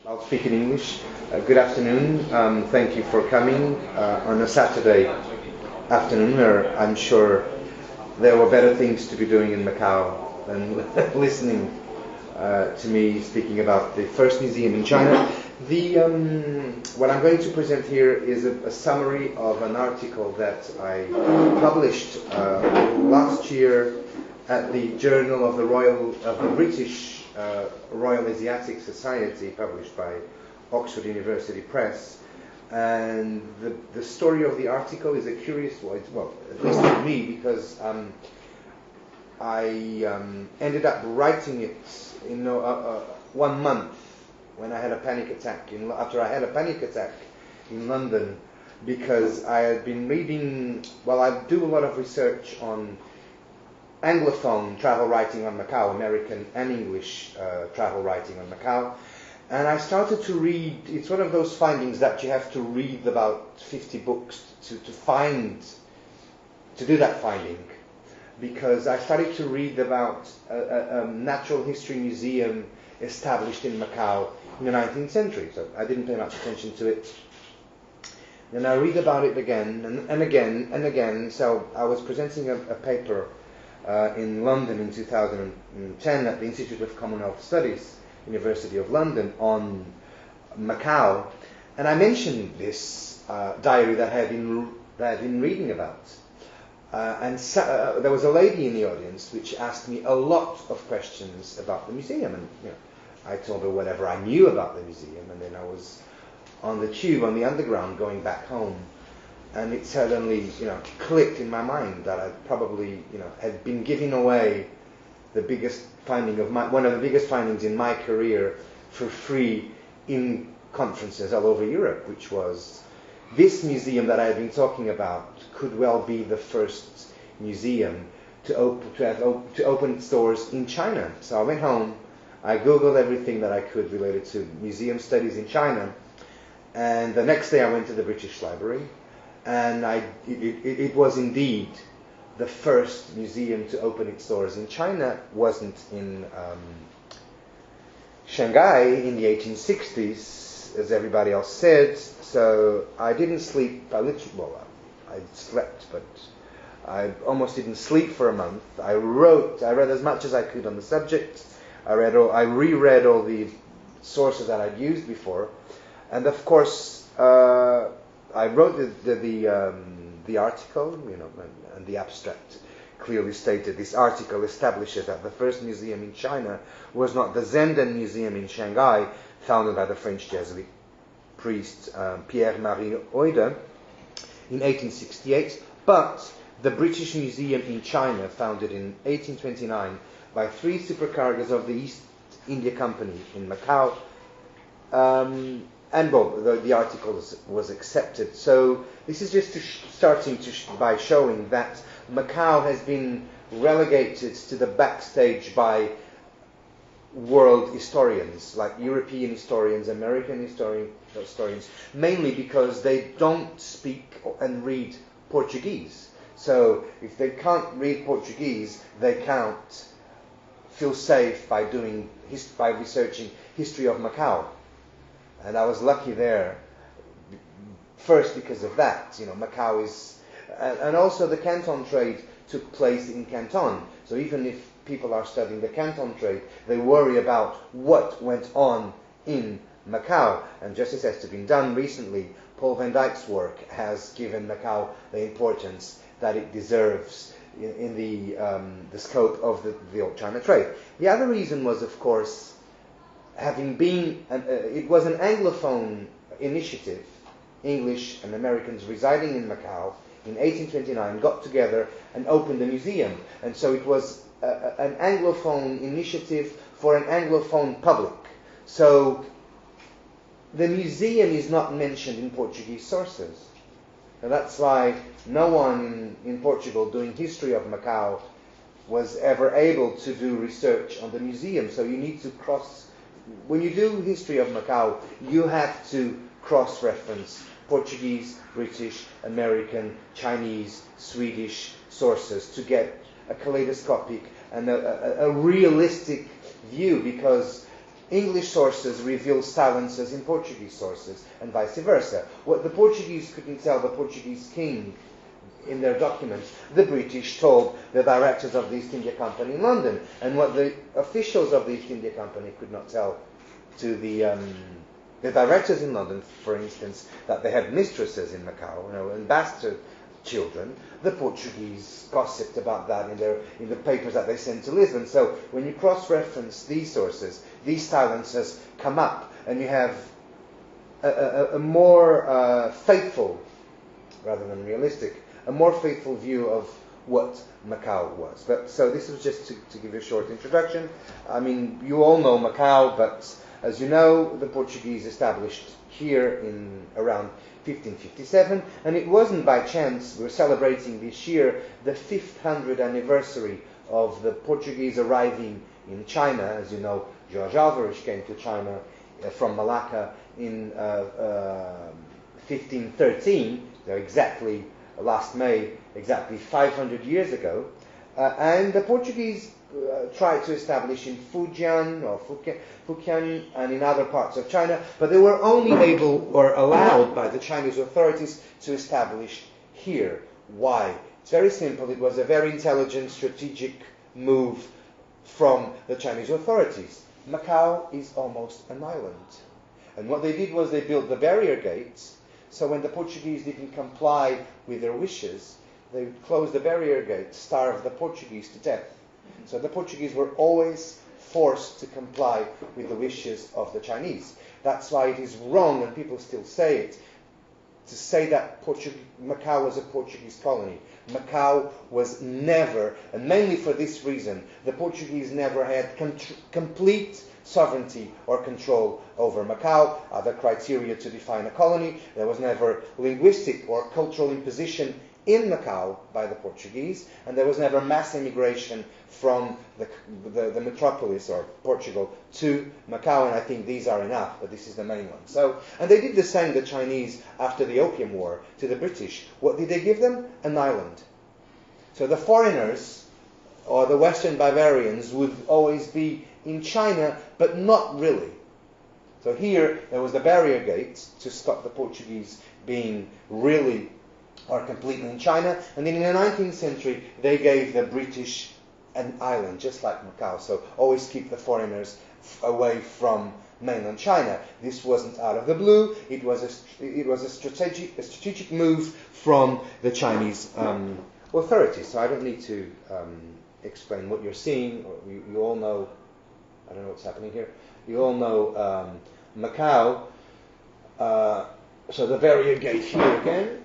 I'll speak in English. Good afternoon. Thank you for coming on a Saturday afternoon where I'm sure there were better things to be doing in Macau than listening to me speaking about the first museum in China. What I'm going to present here is a summary of an article that I published last year at the Journal of the British Royal Asiatic Society, published by Oxford University Press. And the story of the article is a curious one, well, at least for me, because I ended up writing it in 1 month when I had a panic attack. After I had a panic attack in London, because I had been reading, well, I do a lot of research on Anglophone travel writing on Macau, American and English travel writing on Macau. And I started to read, it's one of those findings that you have to read about 50 books to do that finding. Because I started to read about a natural history museum established in Macau in the 19th century. So I didn't pay much attention to it. Then I read about it again and again and again. So I was presenting a paper in London in 2010 at the Institute of Commonwealth Studies, University of London, on Macau, and I mentioned this diary that I had been reading about, and there was a lady in the audience which asked me a lot of questions about the museum, and I told her whatever I knew about the museum, and then I was on the tube, on the underground, going back home. And it suddenly, clicked in my mind that I probably, had been giving away the biggest finding of one of the biggest findings in my career for free in conferences all over Europe, which was this museum that I had been talking about could well be the first museum to open its doors in China. So I went home, I Googled everything that I could related to museum studies in China, and the next day I went to the British Library. And it was indeed the first museum to open its doors in China. Wasn't in Shanghai in the 1860s, as everybody else said. So I didn't sleep. I slept, but I almost didn't sleep for a month. I read as much as I could on the subject. I reread all the sources that I'd used before, and of course. I wrote the article, and the abstract clearly stated this article establishes that the first museum in China was not the Zenden Museum in Shanghai, founded by the French Jesuit priest Pierre-Marie Oide in 1868, but the British Museum in China, founded in 1829 by 3 supercargos of the East India Company in Macau. And the article was accepted. So this is just starting by showing that Macau has been relegated to the backstage by world historians, like European historians, American historians, mainly because they don't speak and read Portuguese. So if they can't read Portuguese, they can't feel safe by researching history of Macau. And I was lucky there, first because of that. Macau is, and also the Canton trade took place in Canton. So even if people are studying the Canton trade, they worry about what went on in Macau. And justice has to be done recently. Paul van Dyck's work has given Macau the importance that it deserves in the scope of the old China trade. The other reason was, of course, having been, it was an Anglophone initiative. English and Americans residing in Macau in 1829 got together and opened a museum. And so it was an Anglophone initiative for an Anglophone public. So the museum is not mentioned in Portuguese sources. And that's why no one in Portugal doing history of Macau was ever able to do research on the museum. So you need to when you do history of Macau, you have to cross-reference Portuguese, British, American, Chinese, Swedish sources to get a kaleidoscopic and a realistic view, because English sources reveal silences in Portuguese sources, and vice versa. What the Portuguese couldn't tell the Portuguese king in their documents, the British told the directors of the East India Company in London, and what the officials of the East India Company could not tell to the directors in London, for instance, that they had mistresses in Macau, and bastard children. The Portuguese gossiped about that in the papers that they sent to Lisbon. So when you cross-reference these sources, these silences come up, and you have a more faithful, rather than realistic, a more faithful view of what Macau was. But so this was just to give you a short introduction. I mean, you all know Macau, but as you know, the Portuguese established here in around 1557, and it wasn't by chance. We're celebrating this year the 500th anniversary of the Portuguese arriving in China. As you know, Jorge Alvares came to China from Malacca in 1513, so exactly last May, exactly 500 years ago, and the Portuguese tried to establish in Fujian or Fujian and in other parts of China, but they were only able or allowed by the Chinese authorities to establish here. Why? It's very simple. It was a very intelligent, strategic move from the Chinese authorities. Macau is almost an island. And what they did was they built the barrier gates, so when the Portuguese didn't comply with their wishes, they would close the barrier gates, starve the Portuguese to death. So the Portuguese were always forced to comply with the wishes of the Chinese. That's why it is wrong, and people still say it, to say that Macau was a Portuguese colony. Macau was never, and mainly for this reason, the Portuguese never had complete sovereignty or control over Macau. Other criteria to define a colony. There was never linguistic or cultural imposition in Macau by the Portuguese, and there was never mass immigration from the metropolis or Portugal to Macau, and I think these are enough, but this is the main one. So, and they did the same, the Chinese, after the Opium War, to the British. What did they give them? An island. So the foreigners, or the Western Bavarians, would always be in China, but not really. So here, there was the barrier gates to stop the Portuguese being really or completely in China, and then in the 19th century they gave the British an island, just like Macau. So always keep the foreigners away from mainland China. This wasn't out of the blue. It was a strategic move from the Chinese authorities. So I don't need to explain what you're seeing. You all know. I don't know what's happening here. You all know Macau. So the barrier gate here again.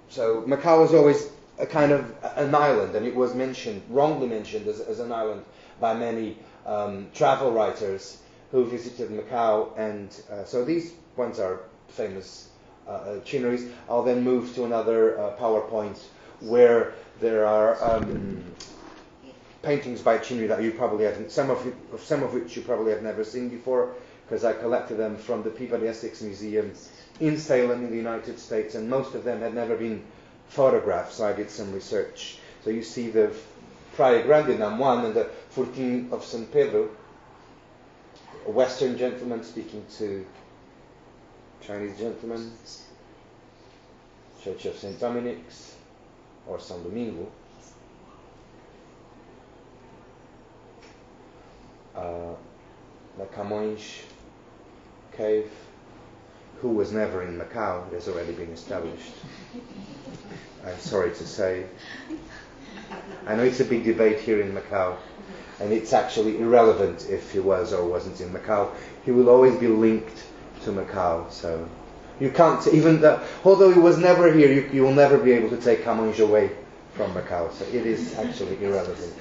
So Macau was always a kind of an island, and it was wrongly mentioned as an island by many travel writers who visited Macau. And so these ones are famous chineries. I'll then move to another PowerPoint where there are paintings by Chinri that you probably haven't, some of which you probably have never seen before, because I collected them from the Peabody Essex Museum in Salem in the United States, and most of them had never been photographed, so I did some research. So you see the Praia Grande Namuan and the 14 of San Pedro, a Western gentleman speaking to Chinese gentlemen, Church of St. Dominic's or San Domingo, the Camões cave. Who was never in Macau, it has already been established. I'm sorry to say. I know it's a big debate here in Macau, and it's actually irrelevant if he was or wasn't in Macau. He will always be linked to Macau, so you can't, although he was never here, you will never be able to take Camões away from Macau, so it is actually irrelevant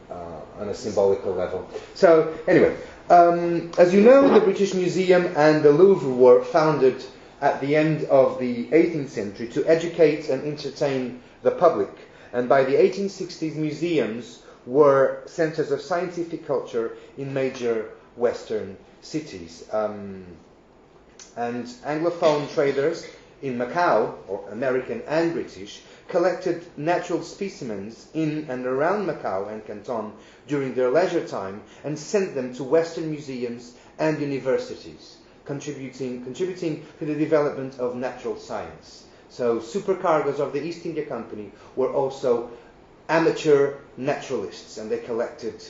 on a symbolical level. So, anyway, as you know, the British Museum and the Louvre were founded at the end of the 18th century to educate and entertain the public. And by the 1860s, museums were centers of scientific culture in major Western cities. And Anglophone traders in Macau, or American and British, collected natural specimens in and around Macau and Canton during their leisure time and sent them to Western museums and universities, contributing to the development of natural science. So supercargos of the East India Company were also amateur naturalists, and they collected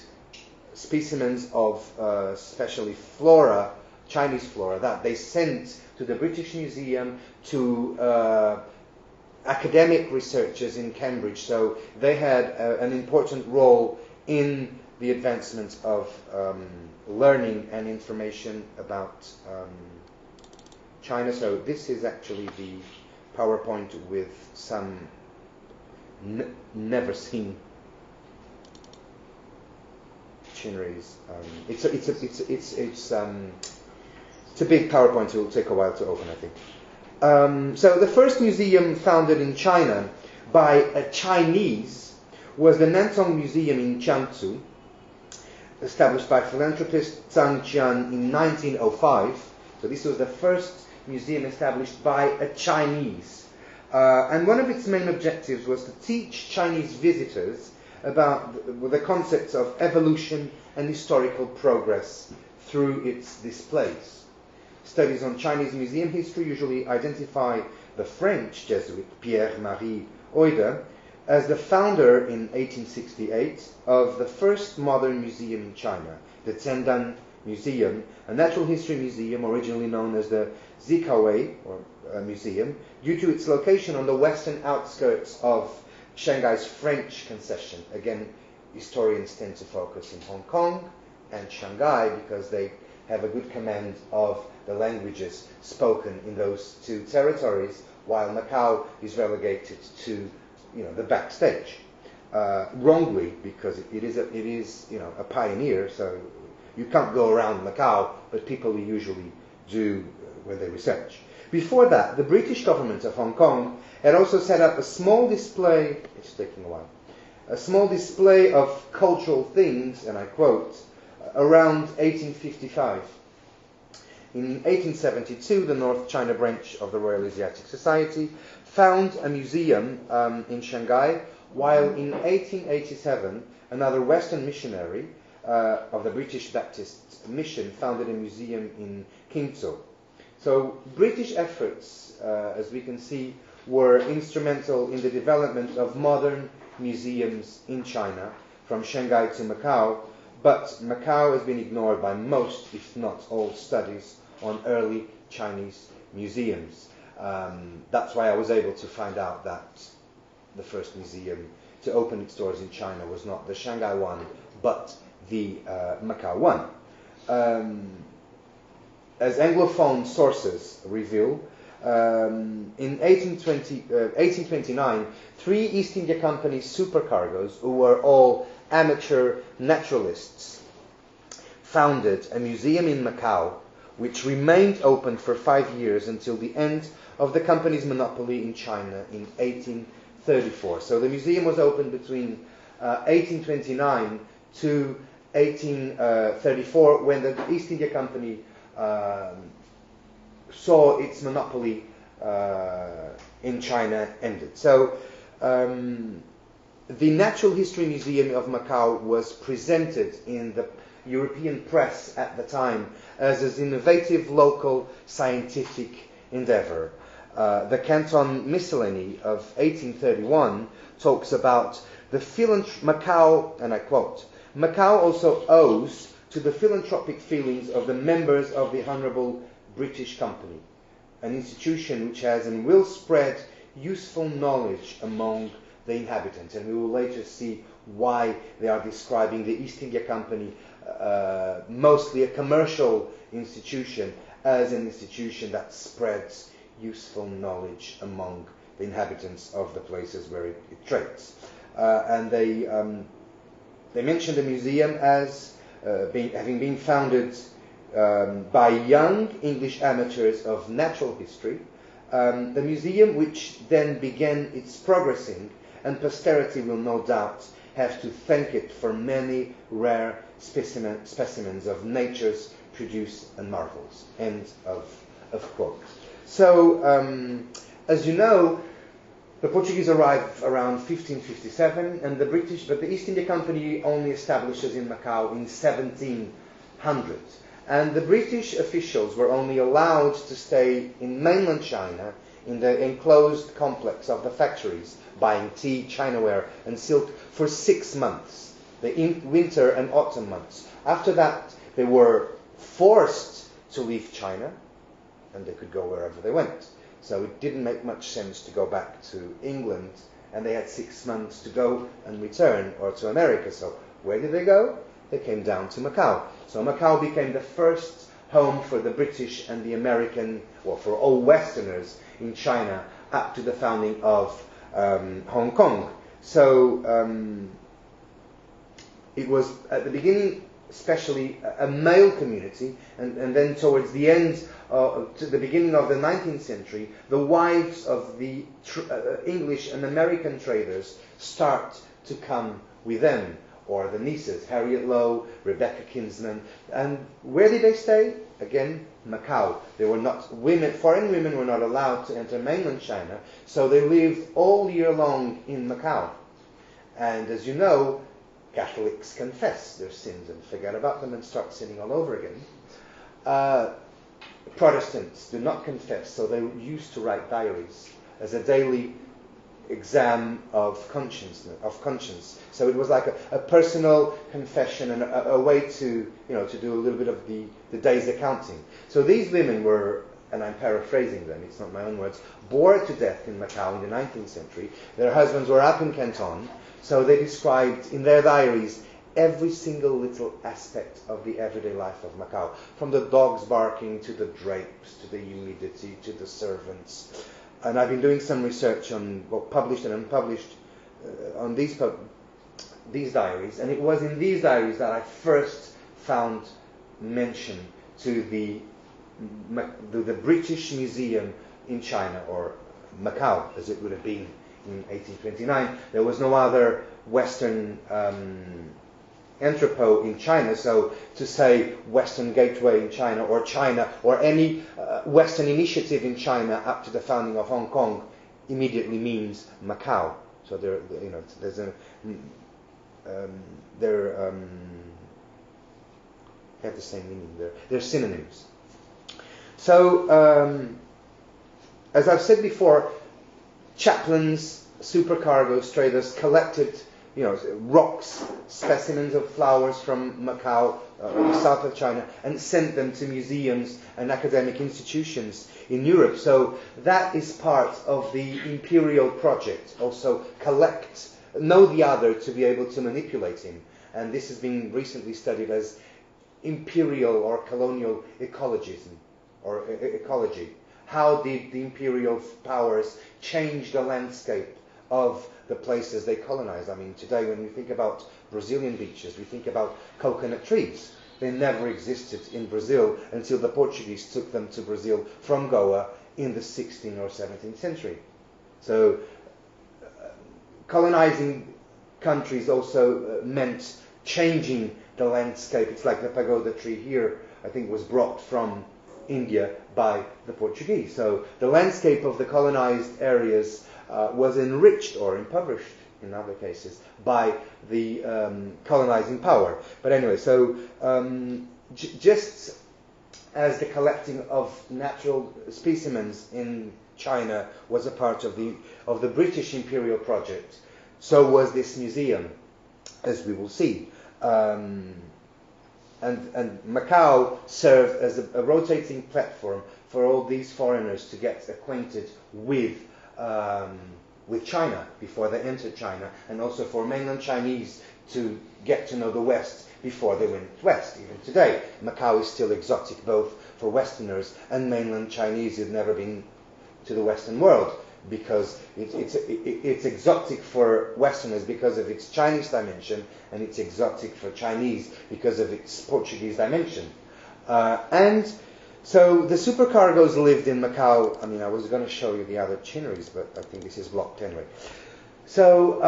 specimens of especially flora, Chinese flora, that they sent to the British Museum, to academic researchers in Cambridge. So they had an important role in the advancement of learning and information about China. So this is actually the PowerPoint with some never seen machineries. It's a big PowerPoint. It will take a while to open, I think. So the first museum founded in China by a Chinese was the Nantong Museum in Jiangsu, established by philanthropist Zhang Jian in 1905. So this was the first museum established by a Chinese. And one of its main objectives was to teach Chinese visitors about the concepts of evolution and historical progress through its displays. Studies on Chinese museum history usually identify the French Jesuit Pierre-Marie Oide as the founder in 1868 of the first modern museum in China, the Zhendan Museum, a natural history museum originally known as the Zikawei Museum, due to its location on the western outskirts of Shanghai's French concession. Again, historians tend to focus in Hong Kong and Shanghai because they have a good command of the languages spoken in those two territories, while Macau is relegated to, the backstage. Wrongly, because it is a pioneer, so you can't go around Macau, but people usually do when they research. Before that, the British government of Hong Kong had also set up a small display, it's taking a while, a small display of cultural things, and I quote, around 1855. In 1872, the North China branch of the Royal Asiatic Society found a museum in Shanghai, while in 1887, another Western missionary of the British Baptist Mission founded a museum in Qingzhou. So British efforts, as we can see, were instrumental in the development of modern museums in China, from Shanghai to Macau, but Macau has been ignored by most, if not all, studies on early Chinese museums. That's why I was able to find out that the first museum to open its doors in China was not the Shanghai one, but the Macau one. As Anglophone sources reveal, in 1829, 3 East India Company supercargos, who were all amateur naturalists, founded a museum in Macau, which remained open for 5 years until the end of the company's monopoly in China in 1834. So the museum was open between 1829 to 1834, when the East India Company saw its monopoly in China ended. So the Natural History Museum of Macau was presented in the European press at the time as an innovative local scientific endeavor. The Canton Miscellany of 1831 talks about the Macau, and I quote, "Macau also owes to the philanthropic feelings of the members of the Honourable British Company, an institution which has and will spread useful knowledge among the inhabitants." And we will later see why they are describing the East India Company, mostly a commercial institution, as an institution that spreads useful knowledge among the inhabitants of the places where it trades. And they mentioned the museum as having been founded by young English amateurs of natural history. The museum, which then began its progressing, and posterity will no doubt have to thank it for many rare specimens of nature's produce and marvels. End of quote. So, as you know, The Portuguese arrive around 1557, and but the East India Company only establishes in Macau in 1700. And the British officials were only allowed to stay in mainland China in the enclosed complex of the factories, buying tea, chinaware, and silk for 6 months, the winter and autumn months. After that, they were forced to leave China, and they could go wherever they went. So it didn't make much sense to go back to England, and they had 6 months to go and return, or to America. So where did they go? They came down to Macau. So Macau became the first home for the British and the American, well, for all Westerners in China up to the founding of Hong Kong. So it was at the beginning especially a male community, and then towards the end, to the beginning of the 19th century, the wives of the English and American traders start to come with them, or the nieces, Harriet Lowe, Rebecca Kinsman. And where did they stay? Again, Macau. They were not foreign women were not allowed to enter mainland China, so they lived all year long in Macau. And as you know, Catholics confess their sins and forget about them and start sinning all over again. Protestants do not confess, so they used to write diaries as a daily exam of conscience. So it was like a personal confession and a way to do a little bit of the day's accounting. So these women were, and I'm paraphrasing them, it's not my own words, bored to death in Macau in the 19th century. Their husbands were up in Canton, so they described in their diaries every single little aspect of the everyday life of Macau, from the dogs barking to the drapes, to the humidity, to the servants. And I've been doing some research on published and unpublished on these diaries, and it was in these diaries that I first found mention to the British Museum in China, or Macau, as it would have been in 1829. There was no other Western entrepot in China, so to say Western Gateway in China, or any Western initiative in China up to the founding of Hong Kong immediately means Macau. So have the same meaning. They're synonyms. So as I've said before, chaplains, supercargos, traders collected rocks, specimens of flowers from Macau, the south of China, and sent them to museums and academic institutions in Europe. So that is part of the imperial project. Also know the other to be able to manipulate him. And this has been recently studied as imperial or colonial ecologism, or ecology. How did the imperial powers change the landscape of the places they colonized? I mean, today when we think about Brazilian beaches, we think about coconut trees. They never existed in Brazil until the Portuguese took them to Brazil from Goa in the 16th or 17th century. So colonizing countries also meant changing the landscape. It's like the pagoda tree here, I think, was brought from India by the Portuguese. So the landscape of the colonized areas was enriched or impoverished in other cases by the colonizing power. But anyway, so just as the collecting of natural specimens in China was a part of the British imperial project, so was this museum, as we will see. And Macau served as a rotating platform for all these foreigners to get acquainted with China before they entered China, and also for mainland Chinese to get to know the West before they went west. Even today, Macau is still exotic both for Westerners and mainland Chinese who've never been to the Western world, because it's exotic for Westerners because of its Chinese dimension, and it's exotic for Chinese because of its Portuguese dimension. And so the supercargos lived in Macau. I mean, I was going to show you the other chinneries, but I think this is blocked anyway. So,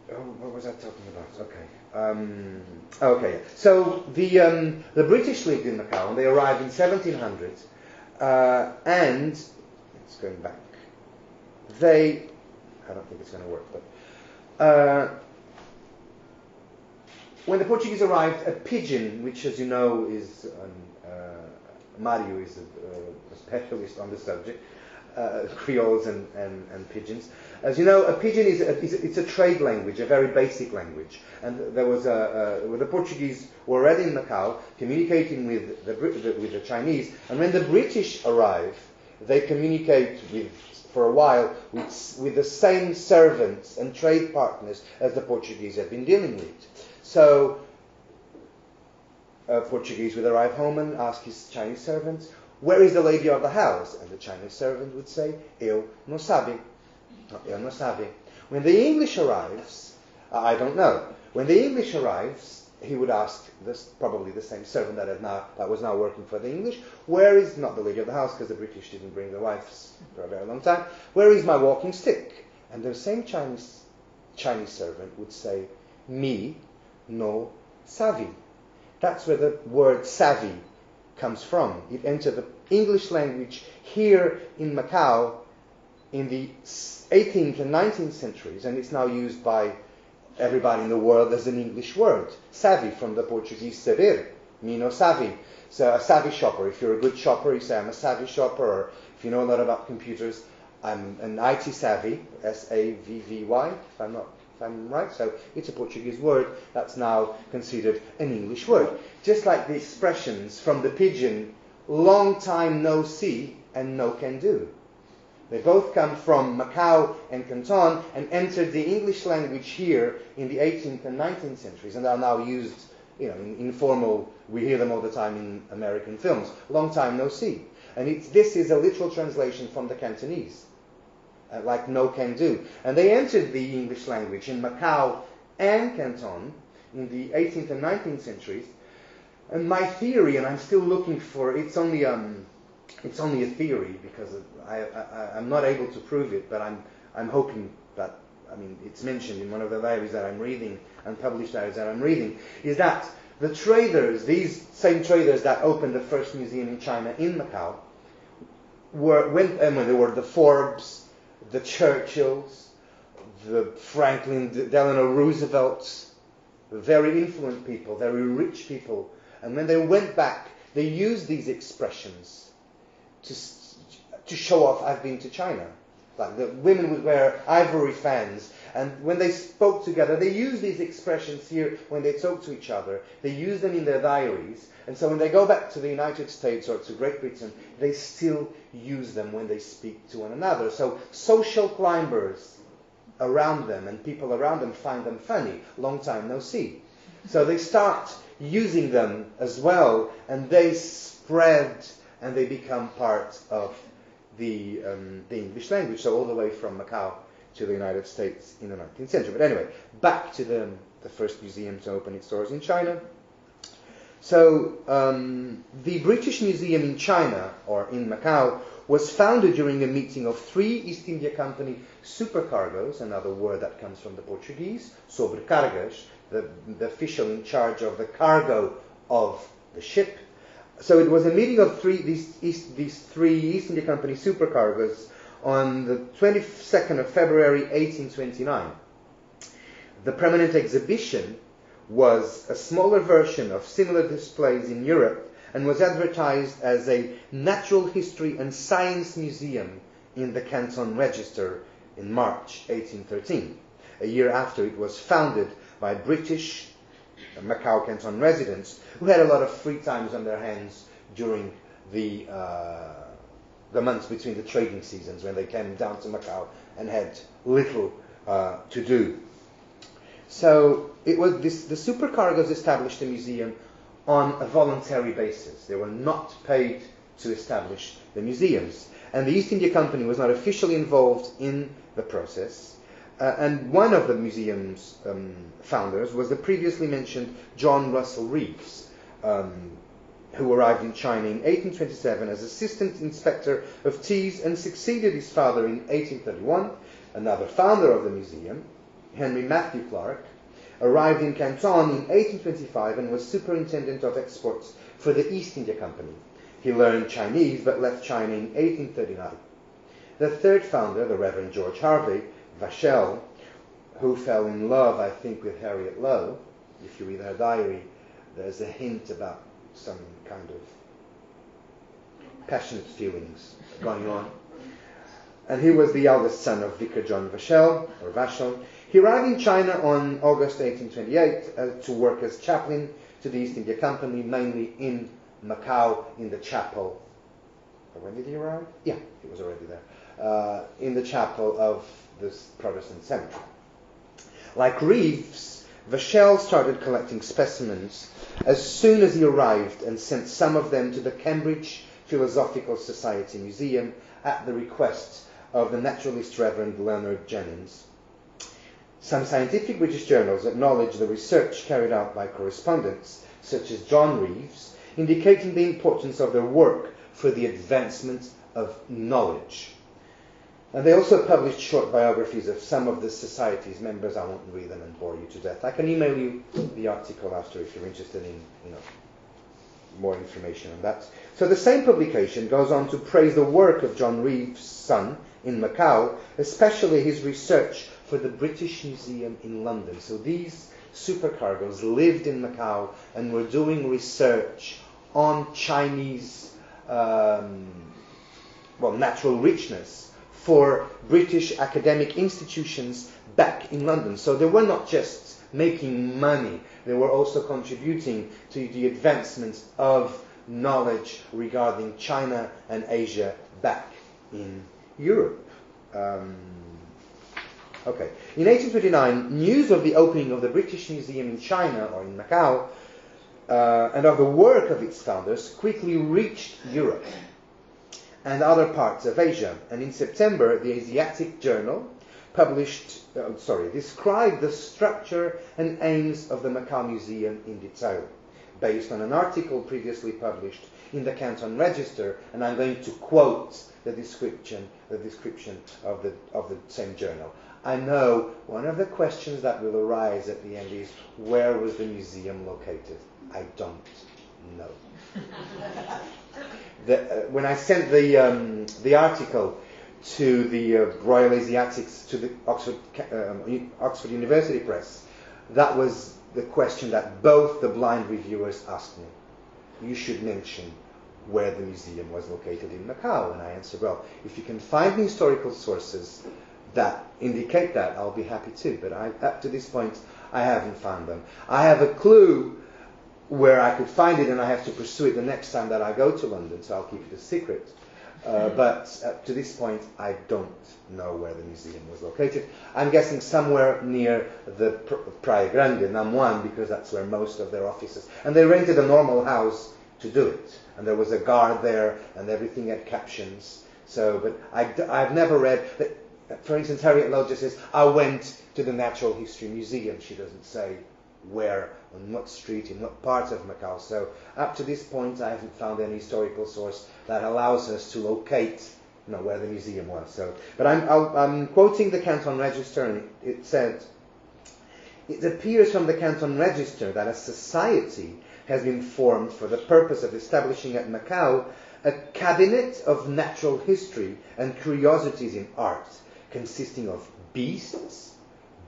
what was I talking about? Okay. Okay. So the British lived in Macau, and they arrived in 1700. And It's going back. I don't think it's going to work, but when the Portuguese arrived, a pigeon, which, as you know, is Mario is a specialist on the subject, Creoles and pigeons. As you know, a pigeon it's a trade language, a very basic language. And there was the Portuguese were already in Macau communicating with the Chinese. And when the British arrive, they communicate for a while with the same servants and trade partners as the Portuguese have been dealing with. So a Portuguese would arrive home and ask his Chinese servants, "Where is the lady of the house?" And the Chinese servant would say, "Eu não sabe." Eu não sabe. When the English arrives, I don't know. When the English arrives, he would ask probably the same servant that was now working for the English, "Where is," not the lady of the house, because the British didn't bring their wives for a very long time, "Where is my walking stick?" And the same Chinese servant would say, "Me no sabe." That's where the word savvy comes from. It entered the English language here in Macau in the 18th and 19th centuries, and it's now used by everybody in the world as an English word. Savvy, from the Portuguese saber, me no savvy. So a savvy shopper, if you're a good shopper, you say, "I'm a savvy shopper," or if you know a lot about computers, "I'm an IT savvy," S-A-V-V-Y, if I'm right. So it's a Portuguese word that's now considered an English word. Just like the expressions from the pidgin, "long time no see" and "no can do." They both come from Macau and Canton and entered the English language here in the 18th and 19th centuries, and are now used, in informal. We hear them all the time in American films. "Long time no see," and this is a literal translation from the Cantonese, like "no can do." And they entered the English language in Macau and Canton in the 18th and 19th centuries. And my theory, and I'm still looking for it's only a theory because I'm not able to prove it, but I'm hoping that, it's mentioned in one of the diaries that I'm reading, unpublished diaries that I'm reading, is that the traders, these same traders that opened the first museum in China in Macau, when they were the Forbes, the Churchills, the Franklin Delano Roosevelts, very influent people, very rich people, and when they went back, they used these expressions to show off, "I've been to China." Like the women would wear ivory fans, and when they spoke together, they used these expressions here when they talked to each other. They used them in their diaries, and so when they go back to the United States or to Great Britain, they still use them when they speak to one another. So social climbers around them and people around them find them funny. "Long time no see." So they start using them as well, and they spread and they become part of the English language, so all the way from Macau to the United States in the 19th century. But anyway, back to the first museum to open its doors in China. So the British Museum in China, or in Macau, was founded during a meeting of 3 East India Company supercargos, another word that comes from the Portuguese, sobrecargas, the official in charge of the cargo of the ship. So it was a meeting of these 3 East India Company supercargos on the 22nd of February 1829. The permanent exhibition was a smaller version of similar displays in Europe and was advertised as a natural history and science museum in the Canton Register in March 1813, a year after it was founded by British Macau Canton residents who had a lot of free times on their hands during the months between the trading seasons, when they came down to Macau and had little to do. So it was the supercargos established the museum on a voluntary basis. They were not paid to establish the museums, and the East India Company was not officially involved in the process. And one of the museum's founders was the previously mentioned John Russell Reeves, who arrived in China in 1827 as Assistant Inspector of Teas and succeeded his father in 1831. Another founder of the museum, Henry Matthew Clark, arrived in Canton in 1825 and was Superintendent of Exports for the East India Company. He learned Chinese but left China in 1839. The third founder, the Reverend George Harvey Vachel, who fell in love, I think, with Harriet Lowe. If you read her diary, there's a hint about some kind of passionate feelings going on. And he was the eldest son of Vicar John Vachel, or Vachel. He arrived in China on August 1828 to work as chaplain to the East India Company, mainly in Macau, in the chapel. When did he arrive? Yeah, he was already there. In the chapel of this Protestant cemetery. Like Reeves, Vachel started collecting specimens as soon as he arrived and sent some of them to the Cambridge Philosophical Society Museum at the request of the naturalist Reverend Leonard Jennings. Some scientific British journals acknowledge the research carried out by correspondents such as John Reeves, indicating the importance of their work for the advancement of knowledge. And they also published short biographies of some of the society's members. I won't read them and bore you to death. I can email you the article after if you're interested in, more information on that. So the same publication goes on to praise the work of John Reeves' son in Macau, especially his research for the British Museum in London. So these supercargoes lived in Macau and were doing research on Chinese natural richness for British academic institutions back in London. So they were not just making money, they were also contributing to the advancement of knowledge regarding China and Asia back in Europe. Okay. In 1829, news of the opening of the British Museum in China, or in Macau, and of the work of its founders quickly reached Europe and other parts of Asia. And in September, the Asiatic Journal described the structure and aims of the Macau Museum in detail, based on an article previously published in the Canton Register, and I'm going to quote the description of the same journal. I know one of the questions that will arise at the end is, where was the museum located? I don't know. When I sent the article to the Royal Asiatics, to the Oxford University Press, that was the question that both the blind reviewers asked me. You should mention where the museum was located in Macau. And I answered, well, if you can find historical sources that indicate that, I'll be happy to. But up to this point, I haven't found them. I have a clue where I could find it, and I have to pursue it the next time that I go to London, so I'll keep it a secret. But up to this point, I don't know where the museum was located. I'm guessing somewhere near the Praia Grande, Namuan, because that's where most of their offices. And they rented a normal house to do it. And there was a guard there, and everything had captions. So, but I've never read that. For instance, Harriet Lowe just says, I went to the Natural History Museum. She doesn't say where, on what street, in what part of Macau. So up to this point, I haven't found any historical source that allows us to locate where the museum was. So, but I'm quoting the Canton Register, and it said, it appears from the Canton Register that a society has been formed for the purpose of establishing at Macau a cabinet of natural history and curiosities in art, consisting of beasts,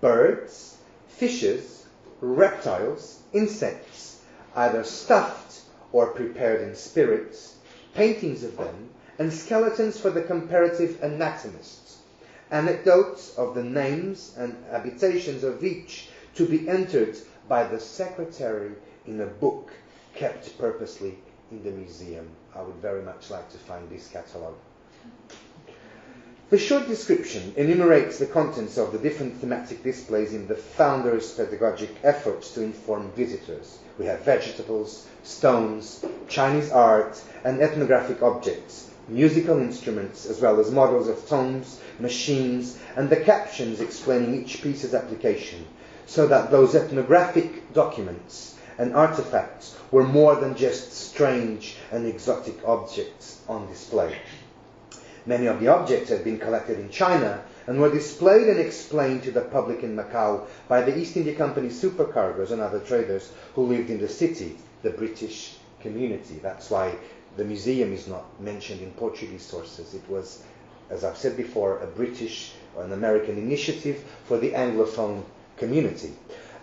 birds, fishes, reptiles, insects, either stuffed or prepared in spirits, paintings of them, and skeletons for the comparative anatomists, anecdotes of the names and habitations of each to be entered by the secretary in a book kept purposely in the museum. I would very much like to find this catalogue. The short description enumerates the contents of the different thematic displays in the founders' pedagogic efforts to inform visitors. We have vegetables, stones, Chinese art, and ethnographic objects, musical instruments, as well as models of tombs, machines, and the captions explaining each piece's application, so that those ethnographic documents and artifacts were more than just strange and exotic objects on display. Many of the objects had been collected in China and were displayed and explained to the public in Macau by the East India Company supercargoes and other traders who lived in the city, the British community. That's why the museum is not mentioned in Portuguese sources. It was as I've said before, a British or an American initiative for the Anglophone community.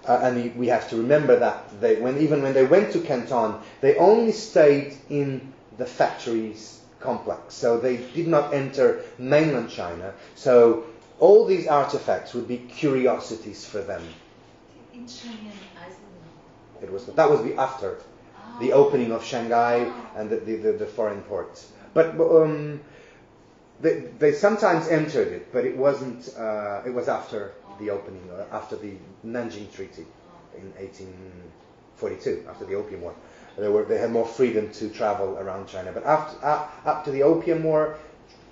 And we have to remember that even when they went to Canton, they only stayed in the factories complex. So they did not enter mainland China. So all these artifacts would be curiosities for them. In Shanghai, That was after the opening of Shanghai and the foreign ports. But they sometimes entered it, but it wasn't. It was after the opening, after the Nanjing Treaty in 1842, after the Opium War. They had more freedom to travel around China. But after the Opium War,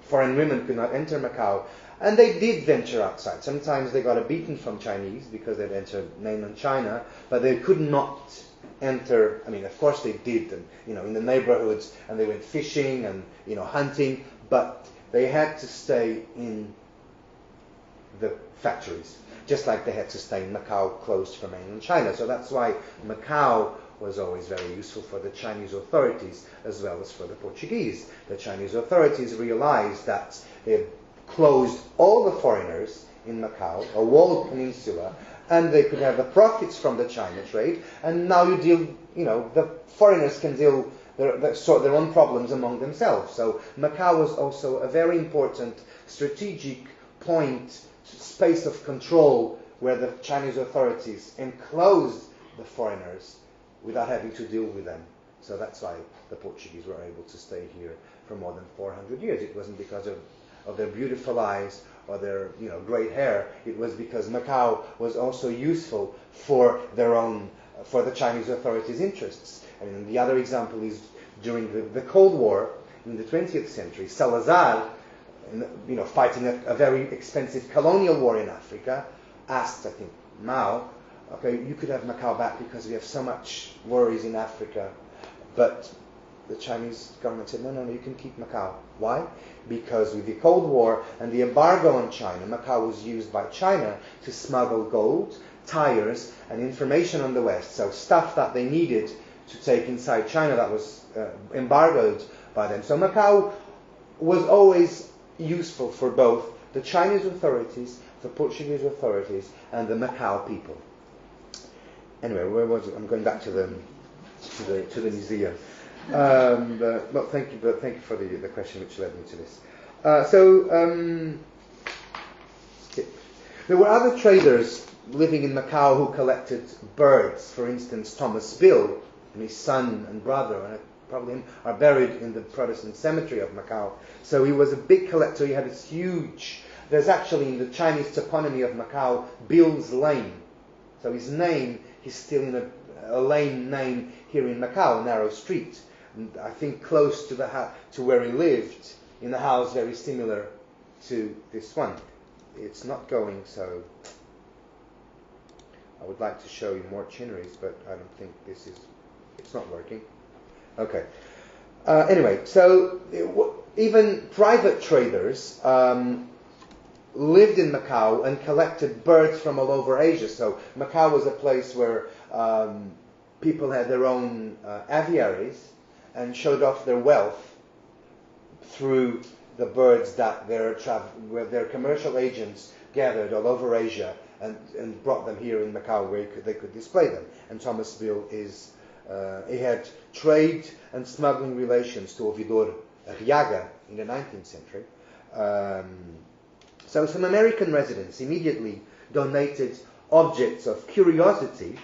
foreign women could not enter Macau, and they did venture outside. Sometimes they got a beating from Chinese because they'd entered mainland China, but they could not enter. I mean, of course they did, and, in the neighborhoods, and they went fishing and hunting, but they had to stay in the factories, just like they had to stay in Macau, closed for mainland China. So that's why Macau was always very useful for the Chinese authorities as well as for the Portuguese. The Chinese authorities realized that they had closed all the foreigners in Macau, a walled peninsula, and they could have the profits from the China trade, and now the foreigners can sort their own problems among themselves. So Macau was also a very important strategic point, space of control, where the Chinese authorities enclosed the foreigners without having to deal with them. So that's why the Portuguese were able to stay here for more than 400 years. It wasn't because of their beautiful eyes or their great hair. It was because Macau was also useful for the Chinese authorities' interests. I mean, the other example is during the Cold War in the 20th century, Salazar, fighting a very expensive colonial war in Africa, asked, I think, Mao, okay, you could have Macau back because we have so much worries in Africa. But the Chinese government said, no, you can keep Macau. Why? Because with the Cold War and the embargo on China, Macau was used by China to smuggle gold, tires, and information on the West. So stuff that they needed to take inside China that was embargoed by them. So Macau was always useful for both the Chinese authorities, the Portuguese authorities, and the Macau people. Anyway, where was it? I'm going back to the museum. Well, thank you for the question which led me to this. There were other traders living in Macau who collected birds. For instance, Thomas Bill and his son and brother, and probably him, are buried in the Protestant cemetery of Macau. So he was a big collector. He had this huge. There's actually in the Chinese toponymy of Macau, Bill's Lane. So his name is still in a lane name here in Macau, a narrow street. And I think close to where he lived, in a house very similar to this one. It's not going, so I would like to show you more chinneries, but I don't think it's not working. Okay. Anyway, so even private traders lived in Macau and collected birds from all over Asia. So Macau was a place where people had their own aviaries and showed off their wealth through the birds that their commercial agents gathered all over Asia and brought them here in Macau where they could display them. And Thomas Bill he had trade and smuggling relations to Ouvidor Arriaga in the 19th century. So some American residents immediately donated objects of curiosity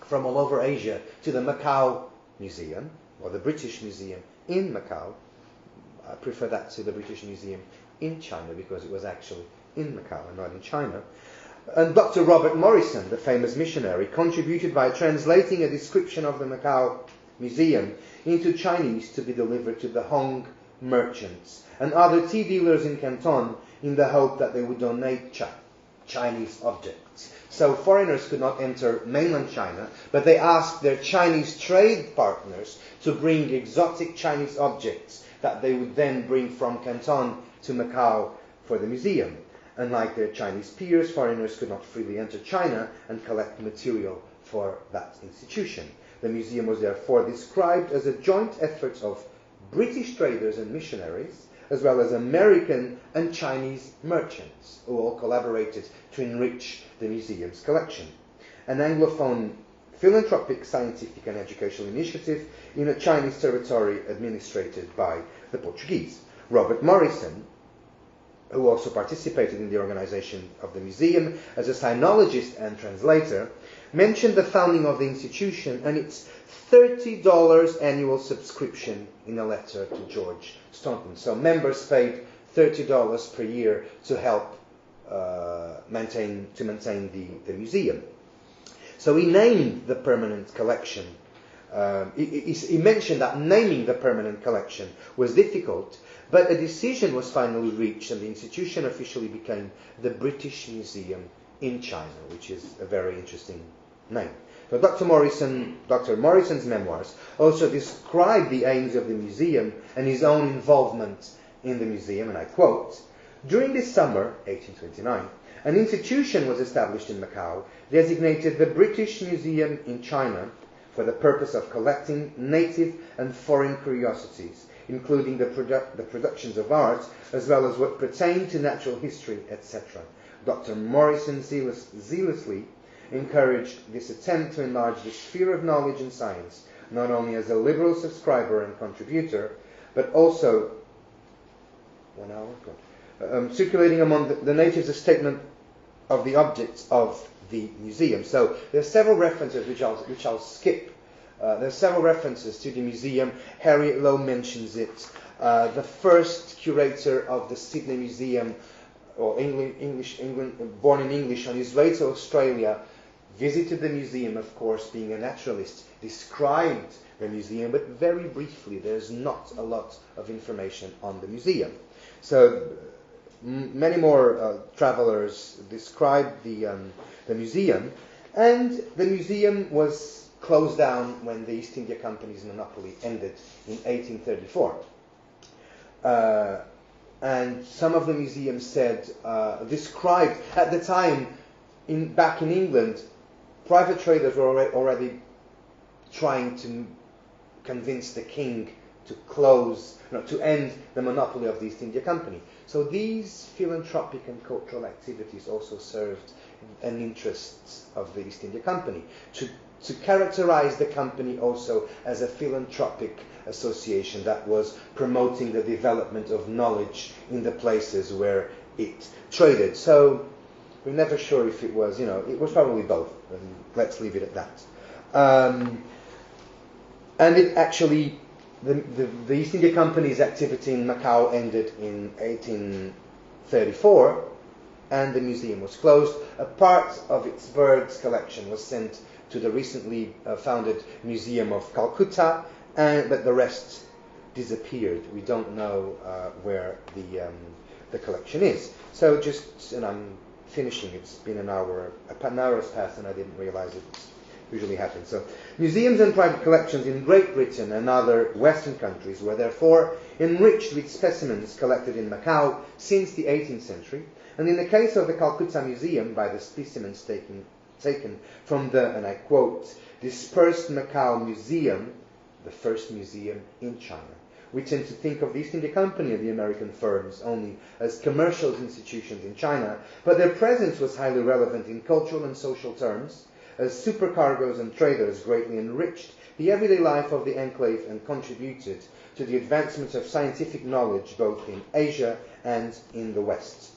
from all over Asia to the Macau Museum, or the British Museum in Macau. I prefer that to the British Museum in China because it was actually in Macau and not in China. And Dr. Robert Morrison, the famous missionary, contributed by translating a description of the Macau Museum into Chinese to be delivered to the Hong merchants and other tea dealers in Canton in the hope that they would donate Chinese objects. So foreigners could not enter mainland China, but they asked their Chinese trade partners to bring exotic Chinese objects that they would then bring from Canton to Macau for the museum. Unlike their Chinese peers, foreigners could not freely enter China and collect material for that institution. The museum was therefore described as a joint effort of British traders and missionaries, as well as American and Chinese merchants, who all collaborated to enrich the museum's collection. An Anglophone philanthropic, scientific and educational initiative in a Chinese territory administrated by the Portuguese. Robert Morrison, who also participated in the organization of the museum as a sinologist and translator, mentioned the founding of the institution and its $30 annual subscription in a letter to George Staunton. So members paid $30 per year to help maintain the museum. So he named the permanent collection. He mentioned that naming the permanent collection was difficult, but a decision was finally reached and the institution officially became the British Museum in China, which is a very interesting name. So Dr. Morrison's memoirs also describe the aims of the museum and his own involvement in the museum, and I quote, "During this summer, 1829, an institution was established in Macau, designated the British Museum in China, for the purpose of collecting native and foreign curiosities, including the productions of art, as well as what pertained to natural history, etc. Dr. Morrison zealously encouraged this attempt to enlarge the sphere of knowledge and science, not only as a liberal subscriber and contributor, but also circulating among the natives a statement of the objects of the museum." So there are several references which I'll skip. There are several references to the museum. Harriet Lowe mentions it. The first curator of the Sydney Museum, or England, born in English, on his way to Australia, visited the museum, of course, being a naturalist, described the museum, but very briefly. There's not a lot of information on the museum. So many more travelers described the museum, and the museum was closed down when the East India Company's monopoly ended in 1834. And some of the museums described, at the time, back in England, private traders were already trying to convince the king to end the monopoly of the East India Company. So these philanthropic and cultural activities also served an interest of the East India Company, to characterize the company also as a philanthropic association that was promoting the development of knowledge in the places where it traded. So we're never sure if it was, it was probably both. And let's leave it at that. And it actually, the East India Company's activity in Macau ended in 1834, and the museum was closed. A part of its birds collection was sent to the recently founded Museum of Calcutta, but the rest disappeared. We don't know where the collection is. So and I'm finishing. It's been an hour has passed, and I didn't realize it usually happens. So museums and private collections in Great Britain and other Western countries were therefore enriched with specimens collected in Macau since the 18th century, and in the case of the Calcutta Museum, by the specimens taken from the, and I quote, dispersed Macau Museum, the first museum in China. We tend to think of the East India Company and the American firms only as commercial institutions in China, but their presence was highly relevant in cultural and social terms, as supercargoes and traders greatly enriched the everyday life of the enclave and contributed to the advancement of scientific knowledge both in Asia and in the West.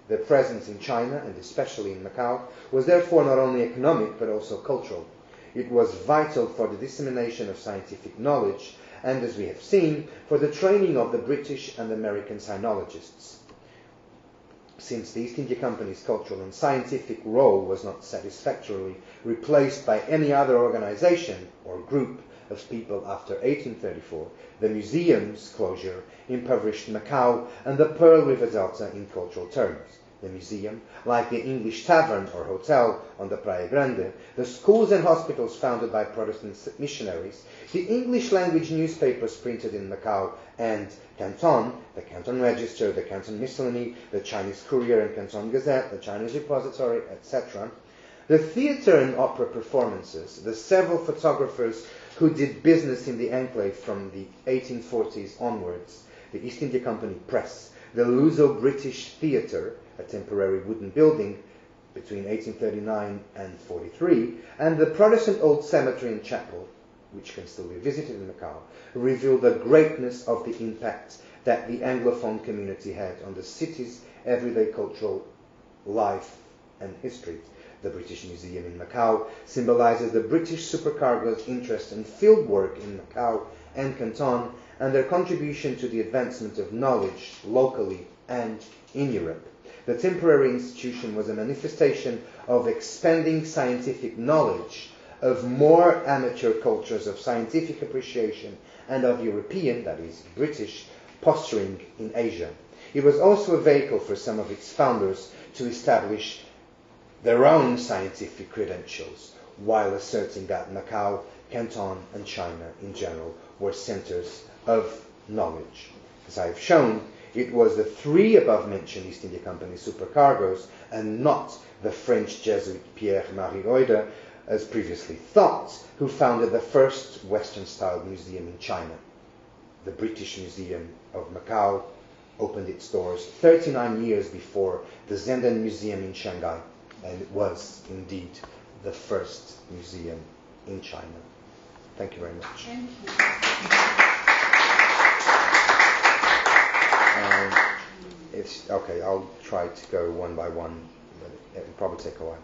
Their presence in China, and especially in Macau, was therefore not only economic but also cultural. It was vital for the dissemination of scientific knowledge and, as we have seen, for the training of the British and American sinologists. Since the East India Company's cultural and scientific role was not satisfactorily replaced by any other organization or group of people after 1834, the museum's closure impoverished Macau and the Pearl River Delta in cultural terms. The museum, like the English tavern or hotel on the Praia Grande, the schools and hospitals founded by Protestant missionaries, the English language newspapers printed in Macau and Canton, the Canton Register, the Canton Miscellany, the Chinese Courier and Canton Gazette, the Chinese Repository, etc., the theatre and opera performances, the several photographers who did business in the enclave from the 1840s onwards, the East India Company Press, the Luso-British Theatre, a temporary wooden building between 1839 and 43, and the Protestant Old Cemetery and Chapel, which can still be visited in Macau, reveal the greatness of the impact that the Anglophone community had on the city's everyday cultural life and history. The British Museum in Macau symbolizes the British supercargo's interest in field work in Macau and Canton and their contribution to the advancement of knowledge locally and in Europe. The temporary institution was a manifestation of expanding scientific knowledge, of more amateur cultures of scientific appreciation, and of European, that is, British, posturing in Asia. It was also a vehicle for some of its founders to establish their own scientific credentials, while asserting that Macau, Canton, and China in general were centers of knowledge. As I have shown, it was the three above-mentioned East India Company supercargoes and not the French Jesuit Pierre-Marie Eudes, as previously thought, who founded the first Western-style museum in China. The British Museum of Macau opened its doors 39 years before the Zenden Museum in Shanghai, and it was indeed the first museum in China. Thank you very much. Thank you. Okay, I'll try to go one by one, but it will probably take a while.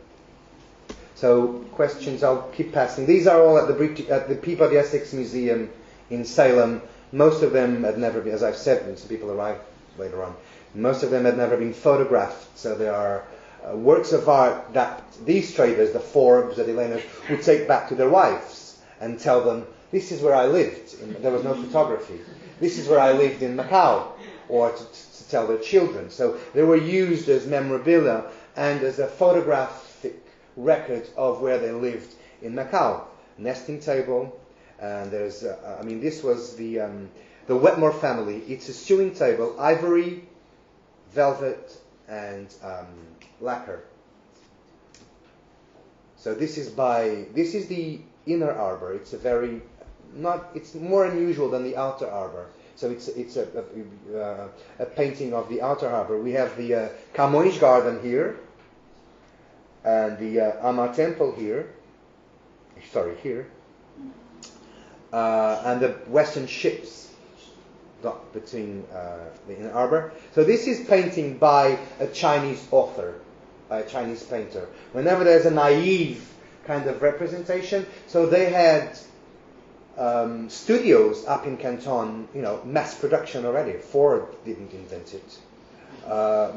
So, questions, I'll keep passing. These are all at the Peabody Essex Museum in Salem. Most of them had never been, as I've said, when some people arrived later on, most of them had never been photographed. So they are works of art that these traders, the Forbes, the Elenas, would take back to their wives and tell them, this is where I lived. There was no photography. This is where I lived in Macau, or to tell their children. So they were used as memorabilia and as a photographic record of where they lived in Macau. Nesting table, and there's, this was the Wetmore family. It's a stewing table, ivory, velvet, and lacquer. So this is the inner arbor. It's it's more unusual than the outer arbor. So it's a painting of the outer arbor. We have the Camões Garden here, and the Ama Temple here. Sorry, here. And the Western ships docked between the inner arbor. So this is painting by a Chinese author, by a Chinese painter. Whenever there's a naive kind of representation, so they had studios up in Canton, mass production already. Ford didn't invent it.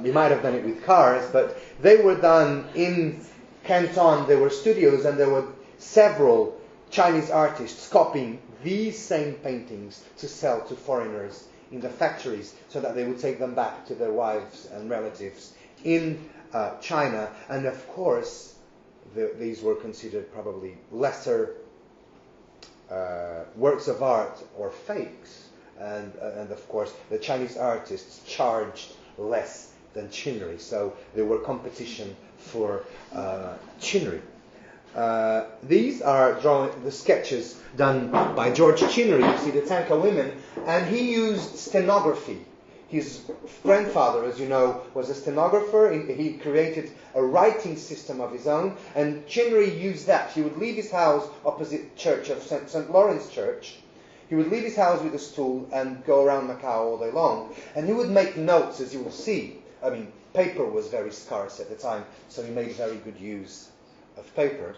We might have done it with cars, but they were done in Canton. There were studios, and there were several Chinese artists copying these same paintings to sell to foreigners in the factories, so that they would take them back to their wives and relatives in China. And of course, these were considered probably lesser works of art or fakes, and of course the Chinese artists charged less than Chinnery, so there were competition for Chinnery. These are the sketches done by George Chinnery. You see the Tanka women, and he used stenography. His grandfather, as you know, was a stenographer. He created a writing system of his own, and Chinnery used that. He would leave his house opposite church of St. Lawrence Church. He would leave his house with a stool and go around Macau all day long. And he would make notes, as you will see. Paper was very scarce at the time, so he made very good use of paper.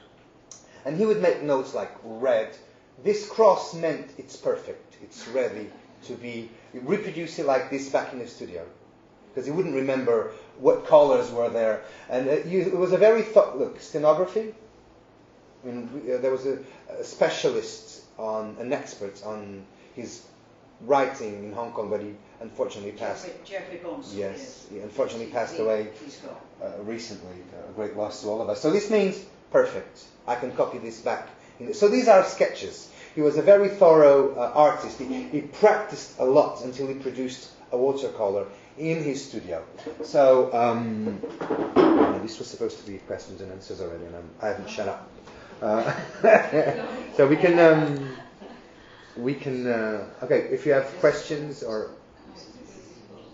And he would make notes like red. This cross meant it's perfect. It's ready to be. Reproduce it like this back in the studio, because he wouldn't remember what colors were there. And it was a very stenography. There was a specialist an expert on his writing in Hong Kong, but he unfortunately passed. Jeffrey Bonds. Yes, he unfortunately passed away recently. A great loss to all of us. So this means perfect. I can copy this back. So these are sketches. He was a very thorough artist. He practiced a lot until he produced a watercolor in his studio. So this was supposed to be questions and answers already, and I haven't shut up. So we can. Okay, if you have questions or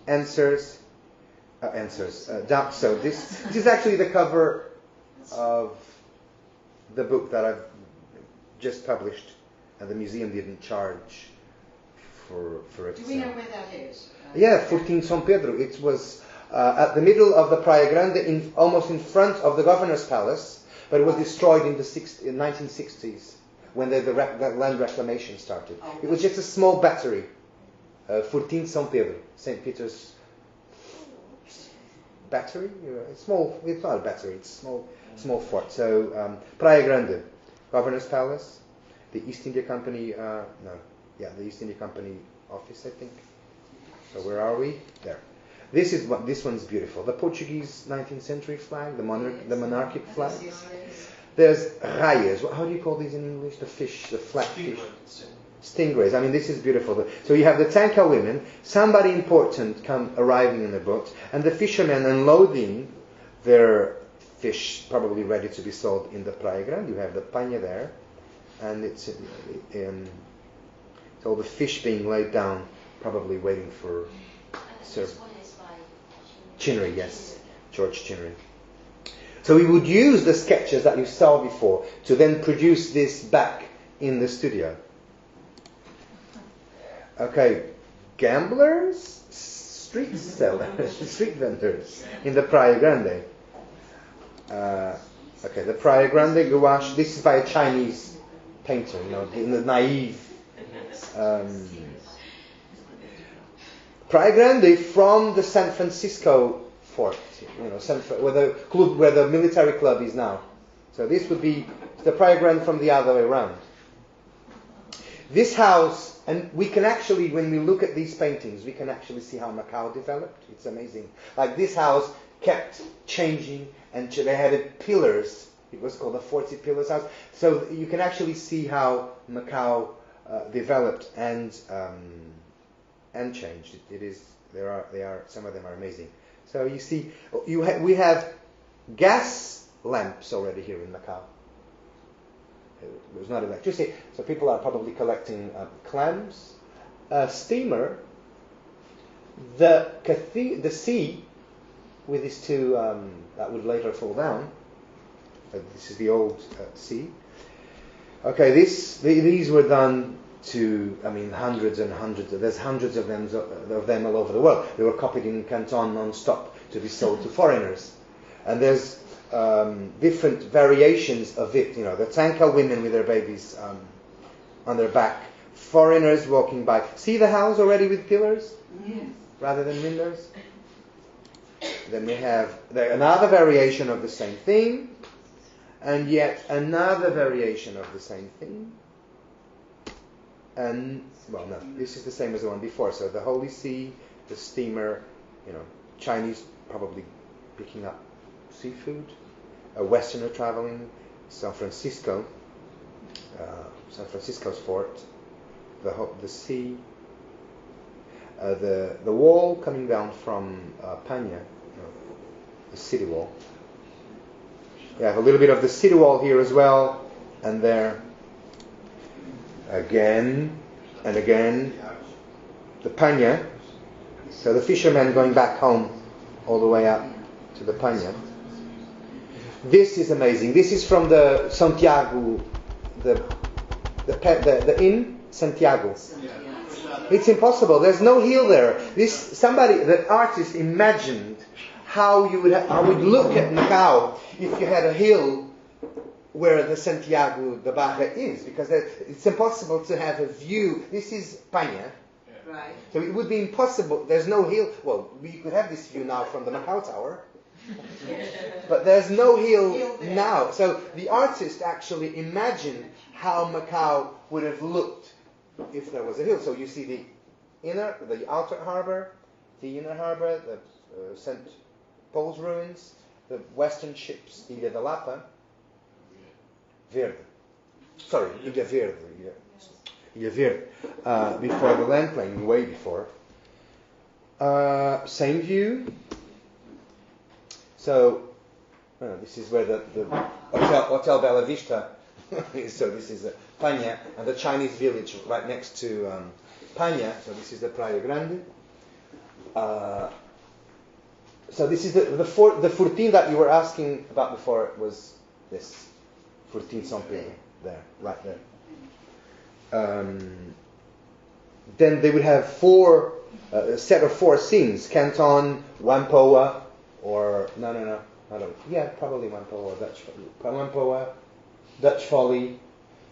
answers. So this is actually the cover of the book that I've just published, and the museum didn't charge for it. Do we know where that is? Yeah, 14 São Pedro. It was at the middle of the Praia Grande, almost in front of the governor's palace, but it was destroyed in the 1960s when the land reclamation started. It was just a small battery, 14 São Pedro, St. Peter's battery. It's small. It's not a battery. It's small fort. So Praia Grande, governor's palace, the East India Company. The East India Company office, I think. So where are we? There. This one's beautiful. The Portuguese 19th century flag, the monarchic flag. There's raias. How do you call these in English? The fish, the flat fish. Stingrays. I mean, this is beautiful. So you have the Tanka women, somebody important arriving in the boat, and the fishermen unloading their fish, probably ready to be sold in the Praia Grande. You have the panha there, and it's all the fish being laid down, probably waiting for service. Chinnery, yes, George Chinnery. So we would use the sketches that you saw before to then produce this back in the studio. Okay, gamblers, street sellers, street vendors in the Praia Grande. Okay, the Praia Grande gouache. This is by a Chinese painter, in the naive. Praia Grande from the San Francisco fort, where the military club is now. So this would be the Praia Grande from the other way around. This house, and we can actually, when we look at these paintings, we can actually see how Macau developed. It's amazing. Like this house kept changing, and they had pillars. It was called the 40 Pillars House. So you can actually see how Macau developed and changed. Some of them are amazing. So you see, we have gas lamps already here in Macau. It was not electricity, so people are probably collecting clams, a steamer, the sea with these two that would later fall down. This is the old sea. Okay, these were done to, hundreds and hundreds. There's hundreds of them all over the world. They were copied in Canton non-stop to be sold to foreigners, and there's different variations of it. The Tanka women with their babies on their back, foreigners walking by. See the house already with pillars rather than windows? Then we have another variation of the same thing, and yet another variation of the same thing. And, this is the same as the one before. So the Holy See, the steamer, Chinese probably picking up seafood, a Westerner traveling, San Francisco's fort, the sea, the wall coming down from Panya, the city wall. You have a little bit of the city wall here as well, and there. Again and again, the Panya. So the fishermen going back home all the way up to the Panya. This is amazing. This is from the Santiago, the inn Santiago. It's impossible. There's no hill there. The artist imagined how you would look at Macau if you had a hill where the Santiago de Barra is, because it's impossible to have a view. This is Panya. Right. So it would be impossible. There's no hill. Well, we could have this view now from the Macau Tower. But there's no hill now. So the artist actually imagined how Macau would have looked if there was a hill. So you see the outer harbor, the inner harbor, the St. Paul's ruins, the western ships, Ilha da Lapa, Verde. Sorry, Ilha Verde. Ilha Verde. Before the land plane, way before. Same view. So, this is where the Hotel Bella Vista is. So this is Panya, and the Chinese village right next to Panya. So this is the Praia Grande. So this is the 14 that you were asking about before was this 14 something there, right there. Then they would have a set of 4 scenes: Canton, Whampoa, or probably Whampoa, Dutch Folly,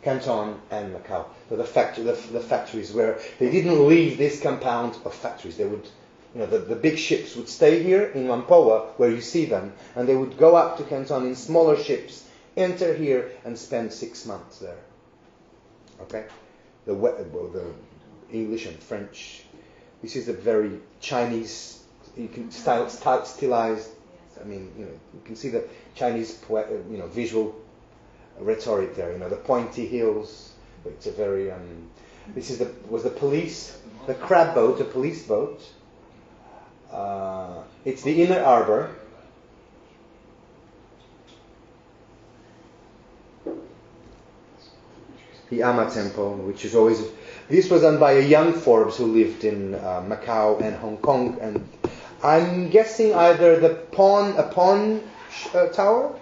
Canton, and Macau. So the factories where they didn't leave this compound of factories. They would, the big ships would stay here in Whampoa, where you see them, and they would go up to Canton in smaller ships, enter here, and spend 6 months there. Okay, the English and French. This is a very Chinese. You can stylized. I mean, you can see the Chinese, visual rhetoric there. The pointy hills. It's a very. This is was the police, the crab boat, a police boat. It's the inner harbor. The Ama Temple, which is always. This was done by a young Forbes who lived in Macau and Hong Kong, and I'm guessing either a pawn tower,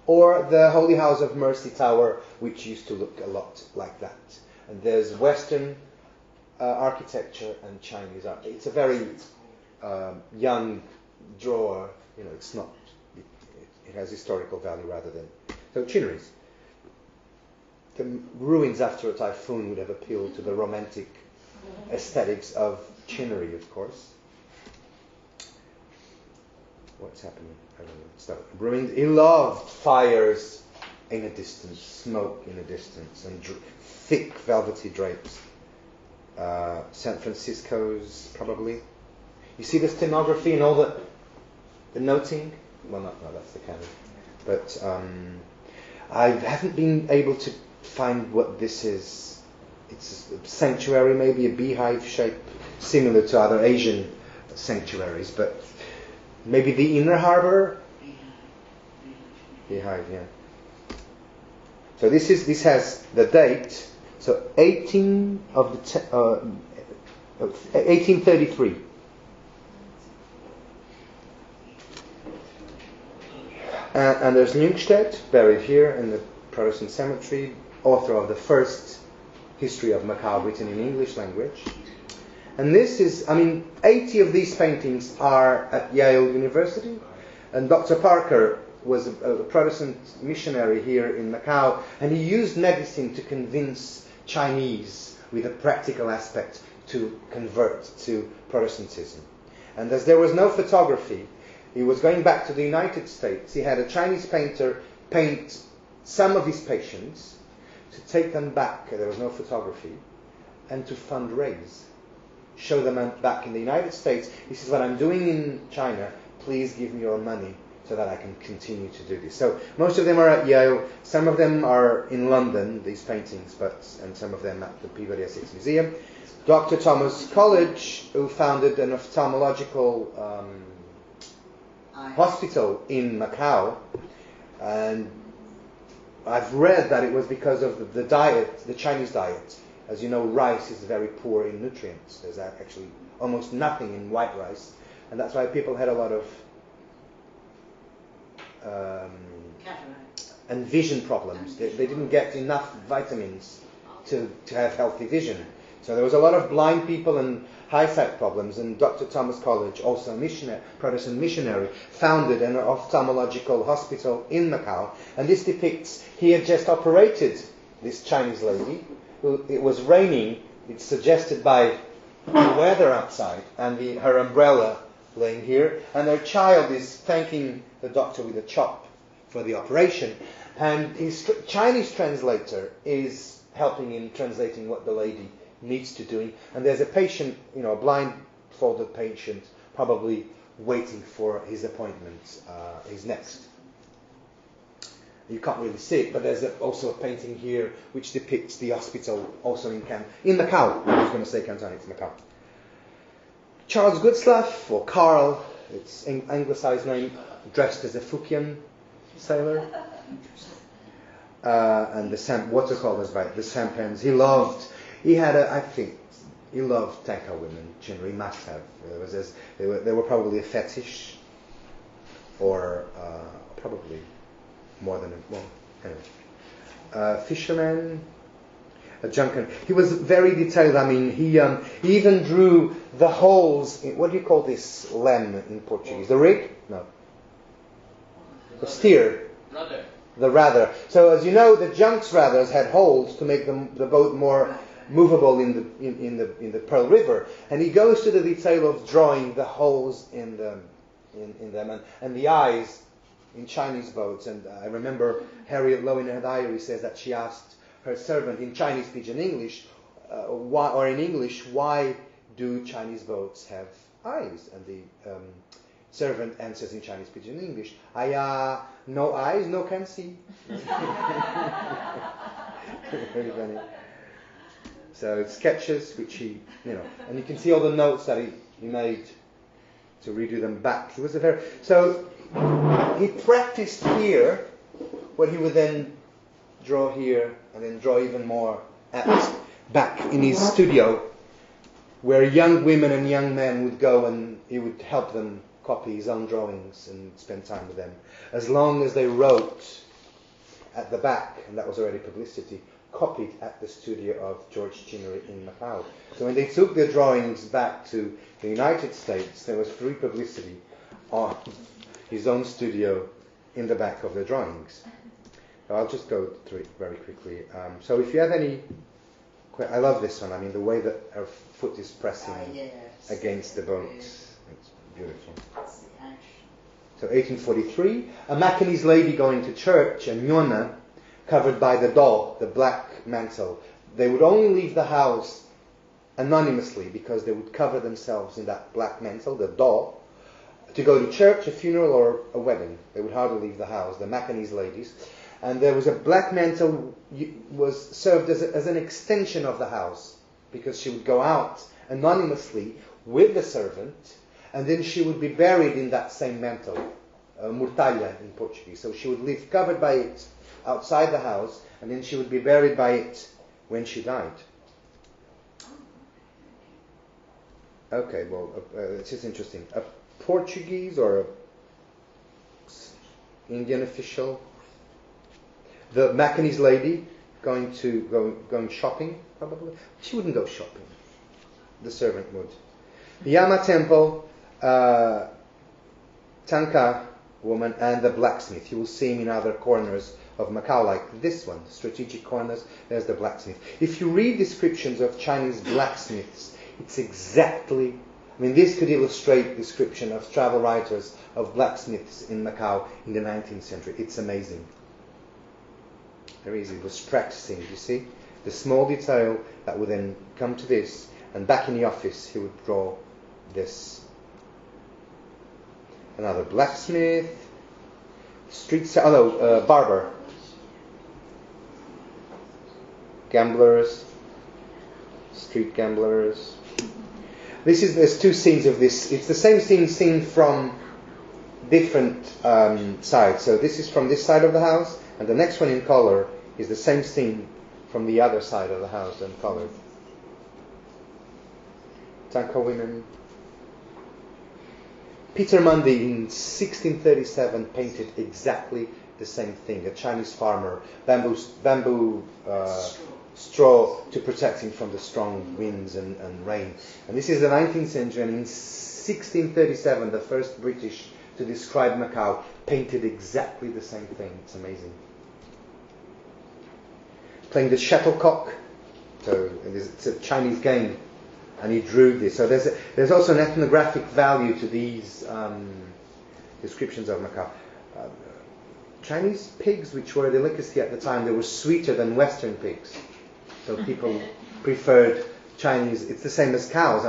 or the Holy House of Mercy Tower, which used to look a lot like that. And there's Western architecture and Chinese art. It's a very young drawer. It's not. It has historical value rather than. So Chinneries. The ruins after a typhoon would have appealed to the romantic aesthetics of Chinnery, of course. What's happening? I don't know. So, ruins. He loved fires in a distance, smoke in a distance, and thick velvety drapes. San Francisco's probably. You see the stenography and all the noting? Well, no, that's the canon. But I haven't been able to find what this is. It's a sanctuary, maybe a beehive shape, similar to other Asian sanctuaries, but maybe the inner harbor? Beehive, yeah. So this has the date. So 1833. And there's Ljungstedt, buried here in the Protestant cemetery, author of the first history of Macau written in English language. And this is, 80 of these paintings are at Yale University. And Dr. Parker was a Protestant missionary here in Macau, and he used medicine to convince Chinese with a practical aspect to convert to Protestantism. And as there was no photography, he was going back to the United States. He had a Chinese painter paint some of his patients to take them back. There was no photography, and to fundraise. Show them back in the United States. This is what I'm doing in China. Please give me your money so that I can continue to do this. So most of them are at Yale. Some of them are in London, these paintings, and some of them at the Peabody Essex Museum. Dr. Thomas College, who founded an ophthalmological hospital in Macau, and I've read that it was because of the diet, the Chinese diet. As you know, rice is very poor in nutrients. There's actually almost nothing in white rice, and that's why people had a lot of and vision problems. They didn't get enough vitamins to have healthy vision. So there was a lot of blind people and eyesight problems, and Dr. Thomas College, also a Protestant missionary, founded an ophthalmological hospital in Macau. And this depicts, he had just operated this Chinese lady, who, it was raining, it's suggested by the weather outside, and her umbrella laying here, and her child is thanking the doctor with a chop for the operation, and his Chinese translator is helping him translating what the lady needs to do. And there's a patient, a blindfolded patient, probably waiting for his appointment, his next. You can't really see it, but there's also a painting here which depicts the hospital also in Macau. I was going to say Canton, it's Macau. Charles Goodslaff, or Carl, it's anglicized name, dressed as a Fukian sailor. And the watercolors, right, the sampans. He had I think, He loved Tanka women. Generally, must have. They were probably a fetish, or probably more than anyway. Fisherman, a junker. He was very detailed. I mean, he even drew the holes. What do you call this lem in Portuguese? The rig? No. The steer. Rudder. The rudder. So as you know, the junks rudders had holes to make the boat more movable in the Pearl River, and he goes to the detail of drawing the holes in them and the eyes in Chinese boats. And I remember Harriet Lowe in her diary says that she asked her servant in Chinese Pidgin English, why do Chinese boats have eyes? And the servant answers in Chinese Pidgin English, no eyes, no can see. Very funny. So it's sketches which he, and you can see all the notes that he made to redo them back. He was so he practiced here what he would then draw here and then draw even more back in his studio, where young women and young men would go and he would help them copy his own drawings and spend time with them, as long as they wrote at the back, and that was already publicity, copied at the studio of George Chinnery in Macau. So when they took their drawings back to the United States, there was free publicity on his own studio in the back of the drawings. So I'll just go through it very quickly. So if you have any, I love this one. I mean, the way that her foot is pressing against the boat. It's beautiful. So 1843, a Macanese lady going to church, a Nyona, covered by the doll, the black mantle. They would only leave the house anonymously because they would cover themselves in that black mantle, the doll, to go to church, a funeral, or a wedding. They would hardly leave the house, the Macanese ladies. And there was a black mantle was served as an extension of the house, because she would go out anonymously with the servant, and then she would be buried in that same mantle, mortalha in Portuguese. So she would live covered by it outside the house, and then she would be buried by it when she died. Okay, well, it's just interesting. A Portuguese or a Indian official, the Macanese lady going shopping, probably. She wouldn't go shopping. The servant would. The Yama Temple, Tanka woman, and the blacksmith. You will see him in other corners of Macau, like this one, strategic corners. There's the blacksmith. If you read descriptions of Chinese blacksmiths, it's exactly, this could illustrate description of travel writers of blacksmiths in Macau in the 19th century. It's amazing. Very easy. He was practicing, you see? The small detail that would then come to this, and back in the office he would draw this. Another blacksmith, barber, gamblers, street gamblers. There's two scenes of this. It's the same scene seen from different sides. So this is from this side of the house, and the next one in color is the same scene from the other side of the house and colored. Tanka women. Peter Mundy in 1637 painted exactly the same thing. A Chinese farmer, bamboo straw to protect him from the strong winds and rain. And this is the 19th century, and in 1637 the first British to describe Macau painted exactly the same thing. It's amazing. Playing the shuttlecock, so it's a Chinese game, and he drew this. So there's also an ethnographic value to these descriptions of Macau. Chinese pigs, which were a delicacy at the time, they were sweeter than Western pigs. So people preferred Chinese. It's the same as cows.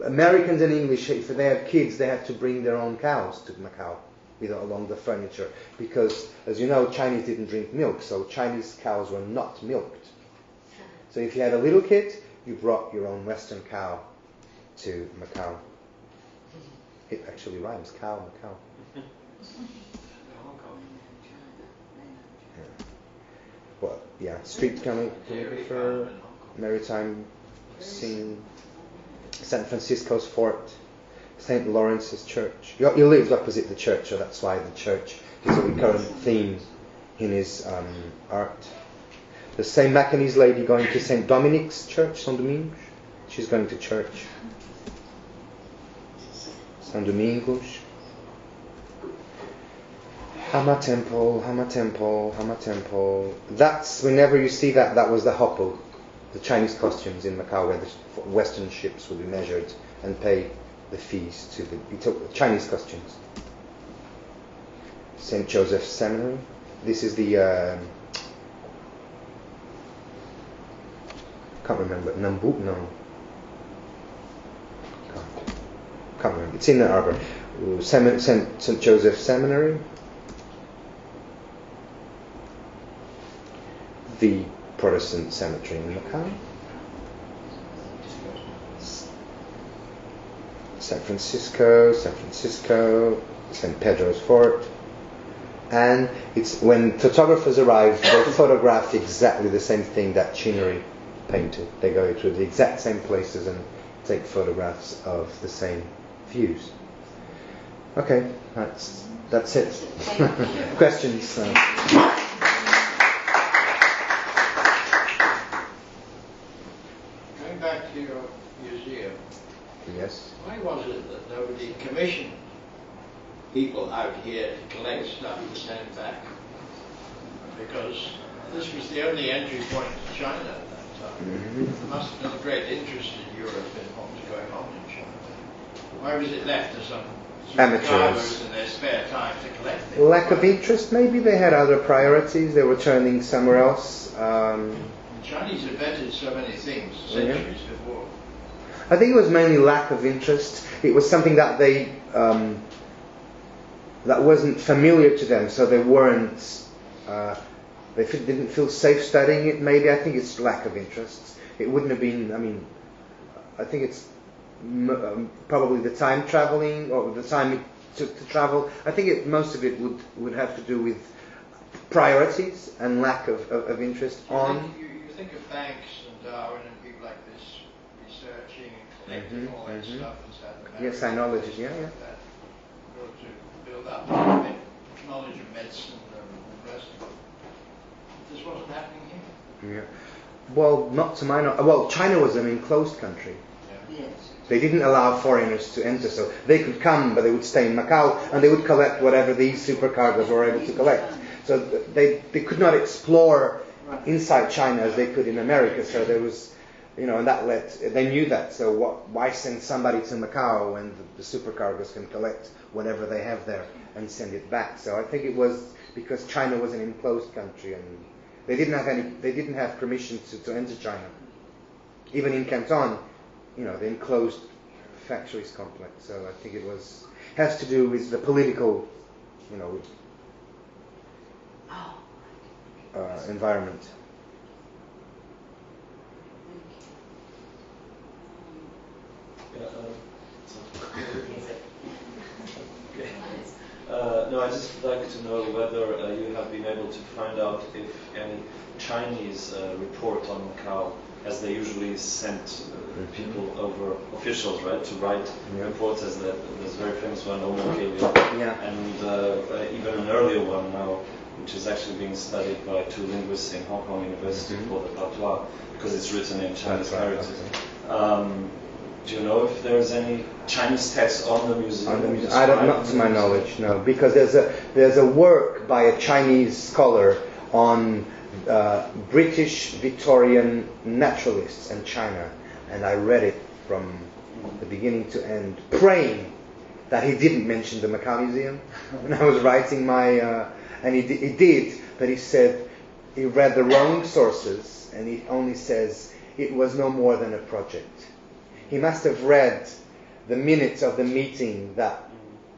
Americans and English, if they had kids, they had to bring their own cows to Macau along the furniture, because, as you know, Chinese didn't drink milk, so Chinese cows were not milked. So if you had a little kid, you brought your own Western cow to Macau. It actually rhymes, cow, Macau. Street can we prefer maritime Seen San Francisco's fort, St. Lawrence's church. He lives opposite the church, so that's why the church is a recurrent theme in his art. The St. Macanese lady going to St. Dominic's church, São Domingos. She's going to church. São Domingos. Hama Temple, Hama Temple, Hama Temple. That's, whenever you see that, that was the hopo, the Chinese costumes in Macau, where the Western ships would be measured and pay the fees to the Chinese costumes. St. Joseph's Seminary. This is the can't remember. Nambu? No. Can't remember. It's in the Arbor. St. Joseph's Seminary. The Protestant cemetery in Macau. San Francisco, St. Pedro's Fort. And it's when photographers arrive, they photograph exactly the same thing that Chinnery painted. They go to the exact same places and take photographs of the same views. Okay, that's it. Questions? Going back to your museum. Yes. Why was it that nobody commissioned people out here to collect stuff to send back? Because this was the only entry point to China at that time. Mm-hmm. There must have been a great interest in Europe in what was going on in China. Why was it left to some amateurs in their spare time to collect things? Lack of interest, maybe. They had other priorities. They were turning somewhere else. The Chinese invented so many things centuries before. I think it was mainly lack of interest. It was something that they that wasn't familiar to them, so they weren't. Didn't feel safe studying it. Maybe I think it's lack of interest. It wouldn't have been. I mean, I think it's probably the time traveling or the time it took to travel. I think most of it would have to do with priorities and lack of interest on. You think of Banks and Darwin and people like this researching and collecting all that stuff in South America. Yes, sinology, yeah. That to build up knowledge of medicine and the rest of it. This wasn't happening here. Yeah. Well, not to my knowledge. Well, China was an enclosed country. Yeah. Yes. They didn't allow foreigners to enter, so they could come, but they would stay in Macau, and they would collect whatever these supercargos were able to collect. So they could not explore inside China as they could in America. So there was, and they knew that. So why send somebody to Macau when the supercargos can collect whatever they have there and send it back? So I think it was because China was an enclosed country and they didn't have permission to enter China. Even in Canton, the enclosed factories complex. So I think it has to do with the political, environment. No, I'd just like to know whether you have been able to find out if any Chinese report on Macau, as they usually sent people over, officials, right, to write reports, as there's a very famous one, and even an earlier one now, which is actually being studied by two linguists in Hong Kong University called the Patois, because it's written in Chinese characters. Do you know if there's any Chinese text on the museum? Not to my knowledge, no. Because there's a work by a Chinese scholar on British Victorian naturalists and China, and I read it from the beginning to end, praying that he didn't mention the Macau Museum when I was writing my. And he did, but he said he read the wrong sources, and he only says it was no more than a project. He must have read the minutes of the meeting that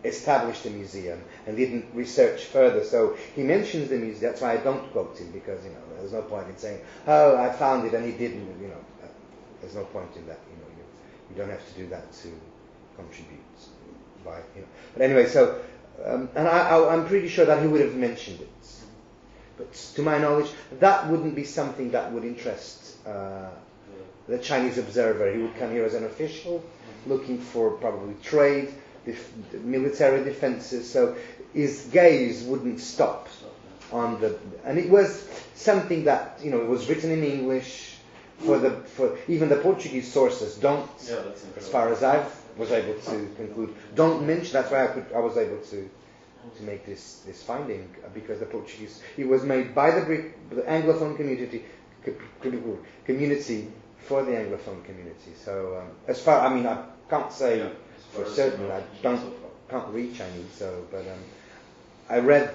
established the museum and didn't research further. So he mentions the museum. That's why I don't quote him, because there's no point in saying, "Oh, I found it and he didn't." There's no point in that. You don't have to do that to contribute. But anyway, so and I'm pretty sure that he would have mentioned it. But to my knowledge, that wouldn't be something that would interest the Chinese observer. He would come here as an official, looking for probably trade, military defenses. So his gaze wouldn't stop on the, and it was something that it was written in English. For even the Portuguese sources don't, as far as I was able to conclude, don't mention. That's why I was able to make this finding, because the Portuguese, it was made by the Anglophone community for the Anglophone community. So as far, I can't say for certain. I can't read Chinese, but I read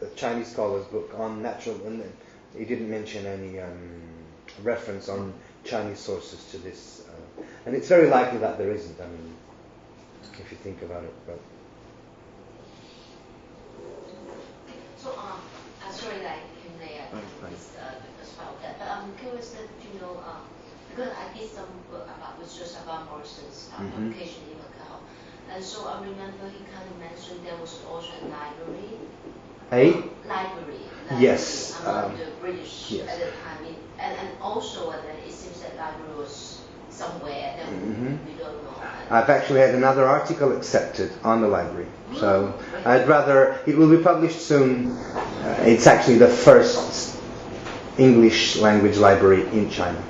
the Chinese scholar's book on natural, and he didn't mention any reference on Chinese sources to this, and it's very likely that there isn't. If you think about it, but. So, sorry that I may as well that, but I'm curious that because I did some work about research about Morrison's publication in Macau, and so I remember he kind of mentioned there was also a library. Library. Yes. Among the British yes. at the time, and also it seems that library was somewhere that we don't know. I've actually had another article accepted on the library, so I'd rather, it will be published soon. It's actually the first English language library in China,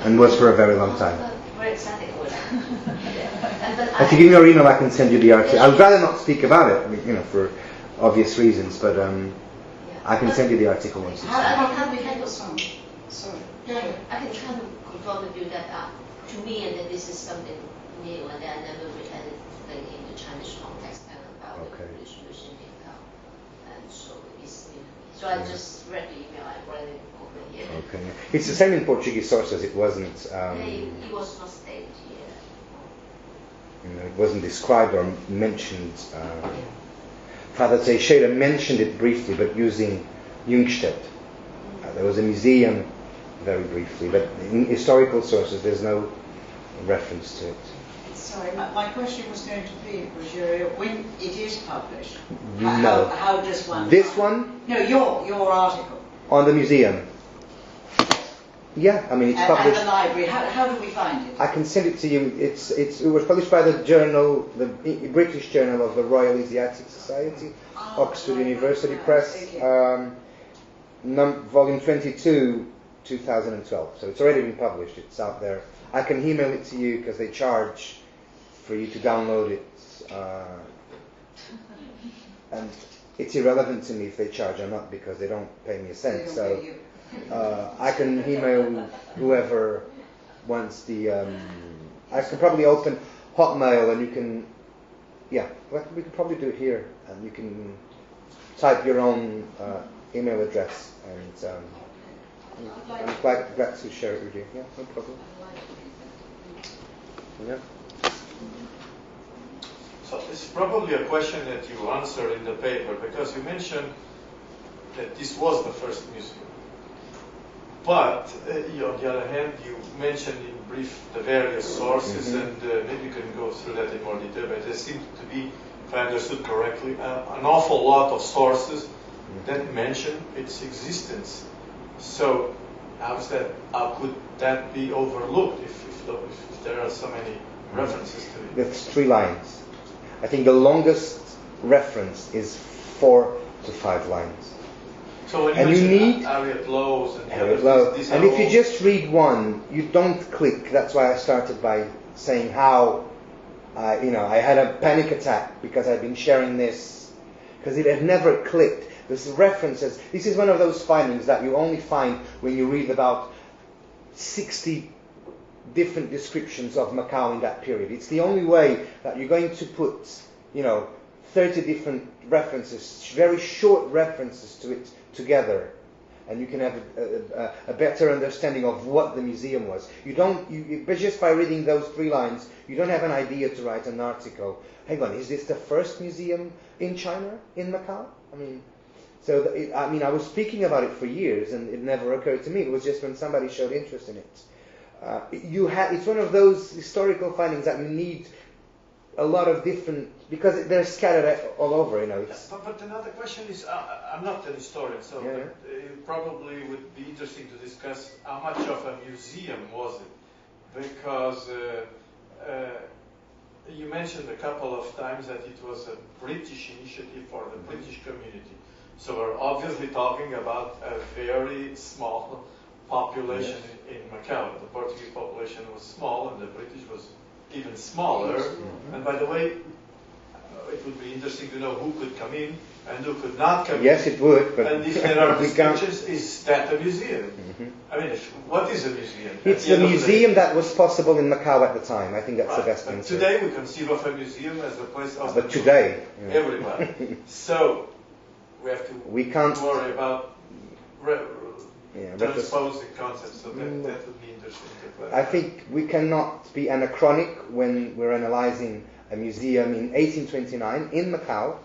and was for a very long time. Very exciting. If you give me your email, I can send you the article. I'd rather not speak about it, for obvious reasons, but I can send you the article once it's done. I can kind of confirm with you that to me, and that this is something new, and that I never read anything in the Chinese context and about the British using it, and so it's new. So I just read the email. I read it over here. Okay. It's the same in Portuguese sources. It wasn't. It was not stated here. It wasn't described or mentioned. Father Teixeira mentioned it briefly, but using Jungstedt. There was a museum, very briefly, but in historical sources there's no reference to it. Sorry, my question was going to be, Rogerio, when it is published, No. how does one... This one? No, your article. On the museum. Yeah, it's published. At the library, how do we find it? I can send it to you. It was published by the journal, the British Journal of the Royal Asiatic Society, Oxford University Press, volume 22, 2012. So it's already been published. It's out there. I can email it to you because they charge for you to download it, and it's irrelevant to me if they charge or not because they don't pay me a cent. So. I can email whoever wants the. I can probably open Hotmail, and you can. Yeah, we could probably do it here, and you can type your own email address, and I'm glad to share it with you. Yeah, no problem. Yeah. So it's probably a question that you answer in the paper, because you mentioned that this was the first museum. But on the other hand, you mentioned in brief the various sources, and maybe you can go through that in more detail, but there seems to be, if I understood correctly, an awful lot of sources that mention its existence. So how could that be overlooked if there are so many references to it? There's 3 lines. I think the longest reference is 4 to 5 lines. So when you need Harriet Lowes and Harriet Lowe, these and are if you just read one, you don't click. That's why I started by saying how, I had a panic attack because I'd been sharing this, because it had never clicked. This references. This is one of those findings that you only find when you read about 60 different descriptions of Macau in that period. It's the only way that you're going to put, 30 different references, very short references to it together, and you can have a better understanding of what the museum was. But just by reading those 3 lines, you don't have an idea to write an article. Hang on, is this the first museum in China, in Macau? I was speaking about it for years, and it never occurred to me. It was just when somebody showed interest in it. It's one of those historical findings that you need a lot of different, because they're scattered all over, you know. It's, but another question is, I'm not an historian, so Yeah. it probably would be interesting to discuss how much of a museum was it, because you mentioned a couple of times that it was a British initiative for the British community. So we're obviously talking about a very small population in Macau. The Portuguese population was small and the British was even smaller. And by the way, it would be interesting to know who could come in and who could not come in. yes, it would, but And if there are we can't. restrictions, is that a museum? I mean, what is a museum? At It's the the end of the day? museum that was possible in Macau at the time. I think that's the Right. best But answer. today we conceive of a museum as a place of But today, yeah. everybody. So we have to We can't- worry about Yeah, transposing concepts. So that would be interesting to clarify. I think we cannot be anachronic when we're analyzing a museum in 1829 in Macau.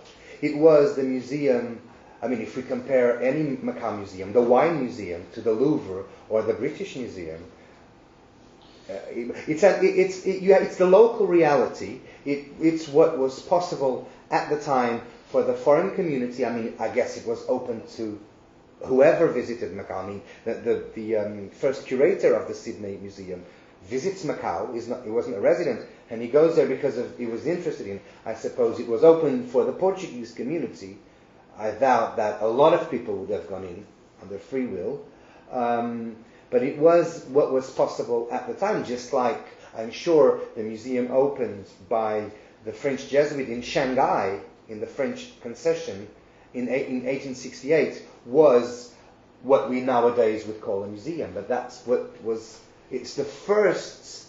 It was the museum, I mean, if we compare any Macau museum, the Wine Museum to the Louvre or the British Museum, it's the local reality. It's what was possible at the time for the foreign community. I mean, I guess it was open to whoever visited Macau. I mean, the first curator of the Sydney Museum visits Macau. He wasn't a resident, and he goes there because he was interested in. I suppose it was open for the Portuguese community. I doubt that a lot of people would have gone in on their free will, but it was what was possible at the time. Just like I'm sure the museum opened by the French Jesuit in Shanghai in the French concession in 1868 was what we nowadays would call a museum, but that's what was. It's the first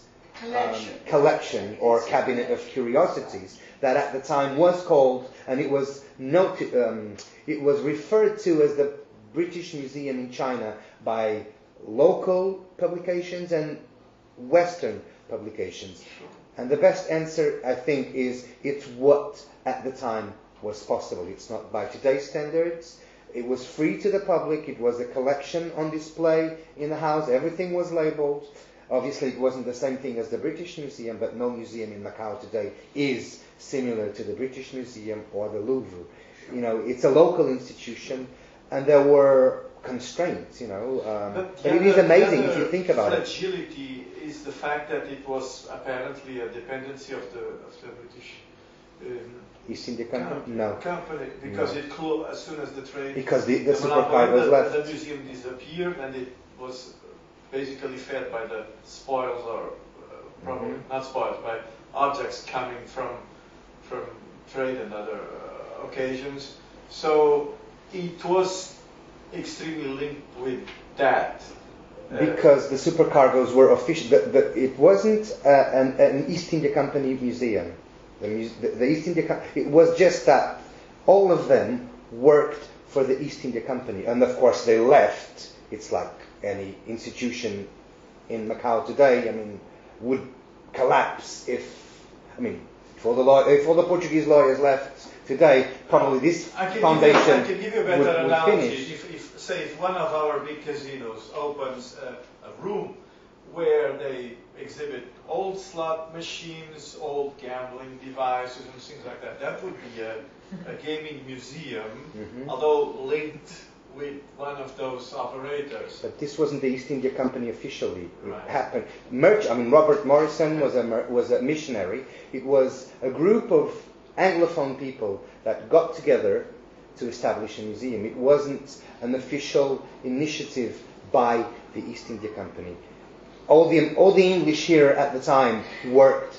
collection or cabinet of curiosities that at the time was called, and it was it was referred to as the British Museum in China by local publications and Western publications. And the best answer, I think, is it's what at the time was possible. It's not by today's standards. It was free to the public. It was a collection on display in the house. Everything was labeled. Obviously, it wasn't the same thing as the British Museum, but no museum in Macau today is similar to the British Museum or the Louvre. You know, it's a local institution, and there were constraints, you know. But it is amazing if you think about it. Fragility is the fact that it was apparently a dependency of the British East India Company? No. Company, because it closed as soon as the trade. Because the monopoly, supercargoes left. The museum disappeared, and it was basically fed by the spoils, or probably not spoils, by objects coming from trade and other occasions. So it was extremely linked with that. Because the supercargoes were official. It wasn't an East India Company museum. The East India it was just that all of them worked for the East India Company, and of course they left. It's like any institution in Macau today. I mean, would collapse if all the Portuguese lawyers left today. Probably this foundation I can give you a better would analogy. finish. If one of our big casinos opens a room where they exhibit old slot machines, old gambling devices, and things like that, that would be a gaming museum, although linked with one of those operators. But this wasn't the East India Company officially. Right. It happened. Robert Morrison was a missionary. It was a group of Anglophone people that got together to establish a museum. It wasn't an official initiative by the East India Company. All the English here at the time worked.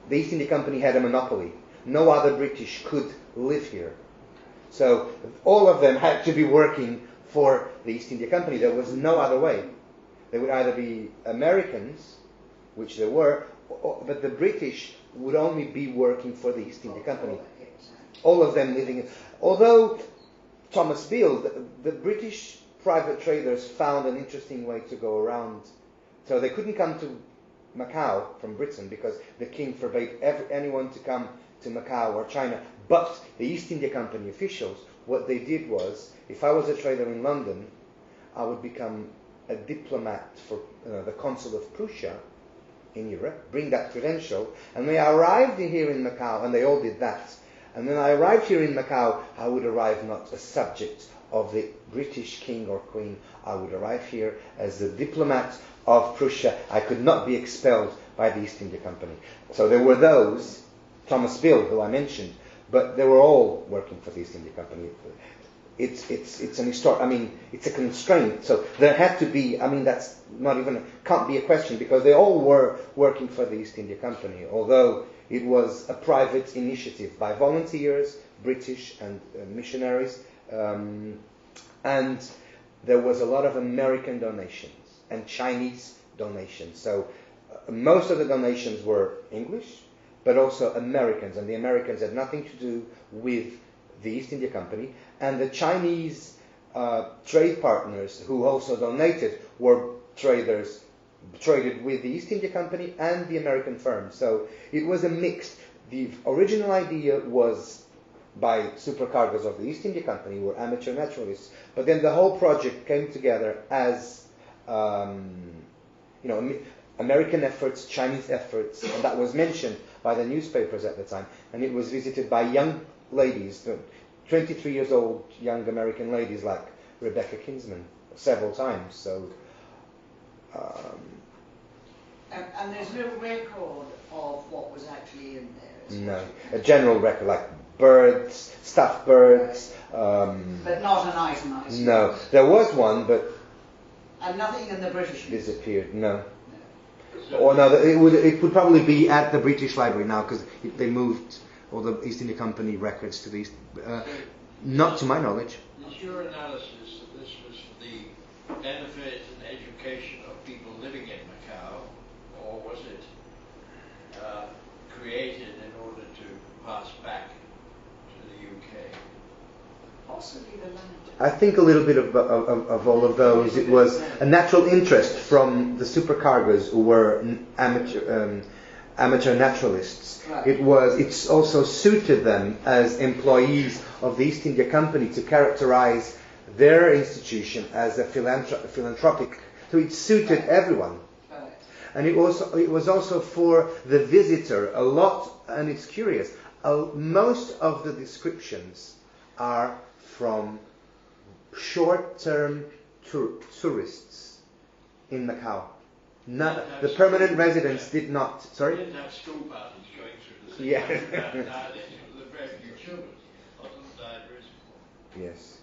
The East India Company had a monopoly. No other British could live here. So all of them had to be working for the East India Company. There was no other way. They would either be Americans, which they were, but the British would only be working for the East India Company. All of them living in... Although Thomas Beale, the British private traders found an interesting way to go around. So they couldn't come to Macau from Britain because the king forbade anyone to come to Macau or China. But the East India Company officials, what they did was, if I was a trader in London, I would become a diplomat for the consul of Prussia in Europe, bring that credential. And when I arrived here in Macau, and they all did that, and when I arrived here in Macau, I would arrive not a subject of the British king or queen. I would arrive here as a diplomat of Prussia. I could not be expelled by the East India Company. So there were those, Thomas Bill, who I mentioned, but they were all working for the East India Company. It's an historic, I mean, it's a constraint. So there had to be, I mean, that's not even, can't be a question, because they all were working for the East India Company, although it was a private initiative by volunteers, British and missionaries, and there was a lot of American donations and Chinese donations. So most of the donations were English, but also Americans, and the Americans had nothing to do with the East India Company, and the Chinese trade partners who also donated were traded with the East India Company and the American firms. So it was a mixed. The original idea was by supercargos of the East India Company, were amateur naturalists, but then the whole project came together as American efforts, Chinese efforts, and that was mentioned by the newspapers at the time, and it was visited by young ladies, 23 years old young American ladies like Rebecca Kinsman, several times. So, and there's no record of what was actually in there. No, a general record like birds, stuffed birds. But not an itemized. No, there was one, but and nothing in the British. Disappeared. No. Or no, it would probably be at the British Library now, because they moved all the East India Company records to the East. Not to my knowledge. Is your analysis that this was for the benefit and education of people living in Macau, or was it created in order to pass back to the UK? Possibly the latter. I think a little bit of all of those. It was a natural interest from the supercargos who were amateur naturalists. Right. It's also suited them as employees of the East India Company to characterize their institution as a philanthropic. So it suited everyone. Right. And it was also for the visitor a lot, and it's curious, most of the descriptions are from short-term tourists in Macau. The permanent residents did not. Sorry? They didn't have school parties going through the city. Yeah. The very few children. Lot of them died very small. Yes.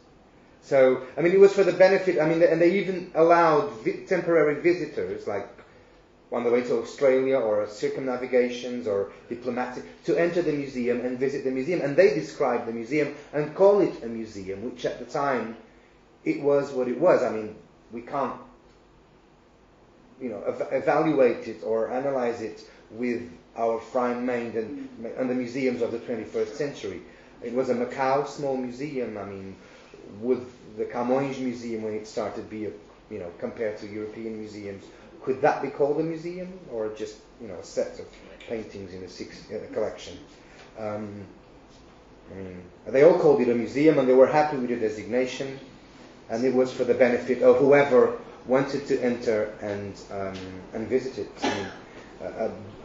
So, I mean, it was for the benefit, I mean, and they even allowed temporary visitors, like on the way to Australia or circumnavigations or diplomatic, to enter the museum and visit the museum. And they described the museum and call it a museum, which at the time, it was what it was. I mean, we can't, evaluate it or analyze it with our fine mind and the museums of the 21st century. It was a Macau small museum. I mean, would the Camões Museum, when it started, be compared to European museums, could that be called a museum, or just a set of paintings in a collection? I mean, they all called it a museum, and they were happy with the designation, and it was for the benefit of whoever wanted to enter and visit it. I mean,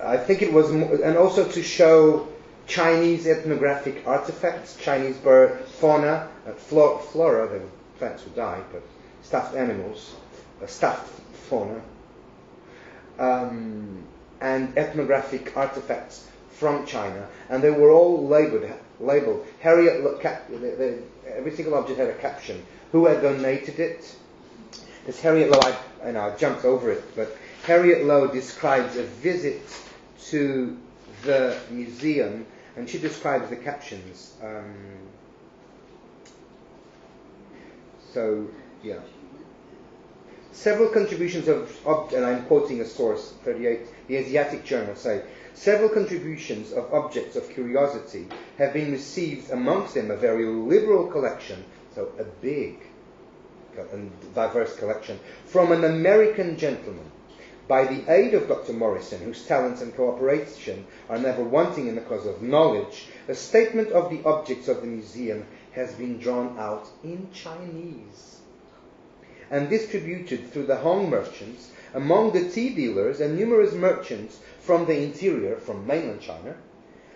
I think it was, and also to show Chinese ethnographic artifacts, Chinese bird fauna, flora, the plants would die, but stuffed animals, stuffed fauna, and ethnographic artifacts from China, and they were all labeled. Every single object had a caption. Who had donated it? This Harriet Lowe, I jumped over it, but Harriet Lowe describes a visit to the museum, and she describes the captions. Several contributions and I'm quoting a source, 38, the Asiatic Journal, say, several contributions of objects of curiosity have been received, amongst them a very liberal collection, so a big and diverse collection, from an American gentleman. By the aid of Dr. Morrison, whose talents and cooperation are never wanting in the cause of knowledge, a statement of the objects of the museum has been drawn out in Chinese. and distributed through the Hong merchants among the tea dealers and numerous merchants from the interior, from mainland China,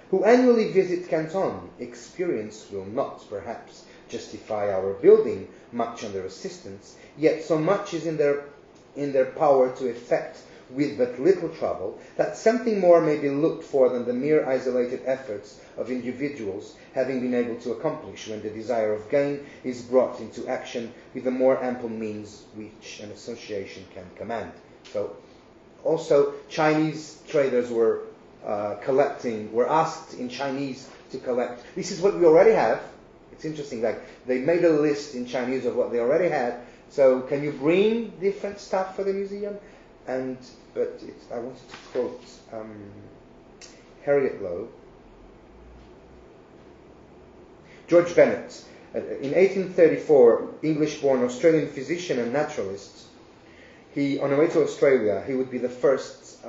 who annually visit Canton. Experience will not, perhaps, justify our building much on their assistance, yet so much is in their power to effect with but little trouble, that something more may be looked for than the mere isolated efforts of individuals having been able to accomplish when the desire of gain is brought into action with the more ample means which an association can command. So, also, Chinese traders were were asked in Chinese to collect. This is what we already have. It's interesting, like, they made a list in Chinese of what they already had. So, can you bring different stuff for the museum? But I wanted to quote Harriet Lowe. George Bennett, in 1834, English-born Australian physician and naturalist. On the way to Australia, he would be the first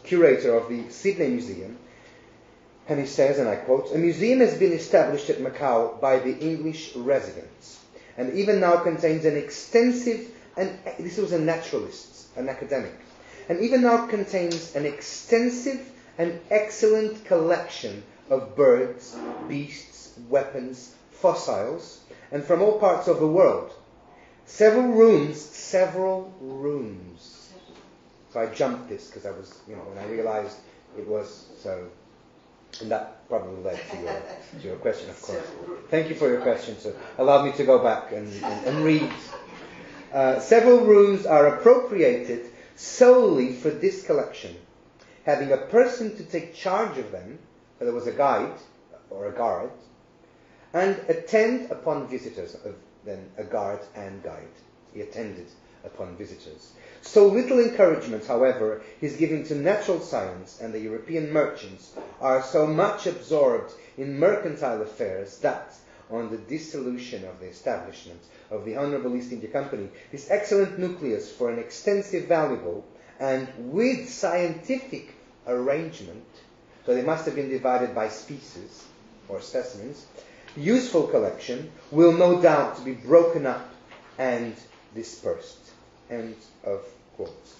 curator of the Sydney Museum. And he says, and I quote, "A museum has been established at Macau by the English residents, and even now contains an extensive, and this was a naturalist, an academic, and even now contains an extensive and excellent collection of birds, beasts, weapons, fossils, and from all parts of the world. Several rooms. So I jumped this because I was, when I realized it was so, and that probably led to your question, of course. Thank you for your question. So allow me to go back and read. Several rooms are appropriated solely for this collection, having a person to take charge of them. So there was a guide or a guard, and attend upon visitors. Then a guard and guide. He attended upon visitors. So little encouragement, however, is given to natural science, and the European merchants are so much absorbed in mercantile affairs that, on the dissolution of the establishment of the Honourable East India Company, this excellent nucleus for an extensive, valuable, and with scientific arrangement, so they must have been divided by species or specimens, useful collection will no doubt be broken up and dispersed." End of quotes.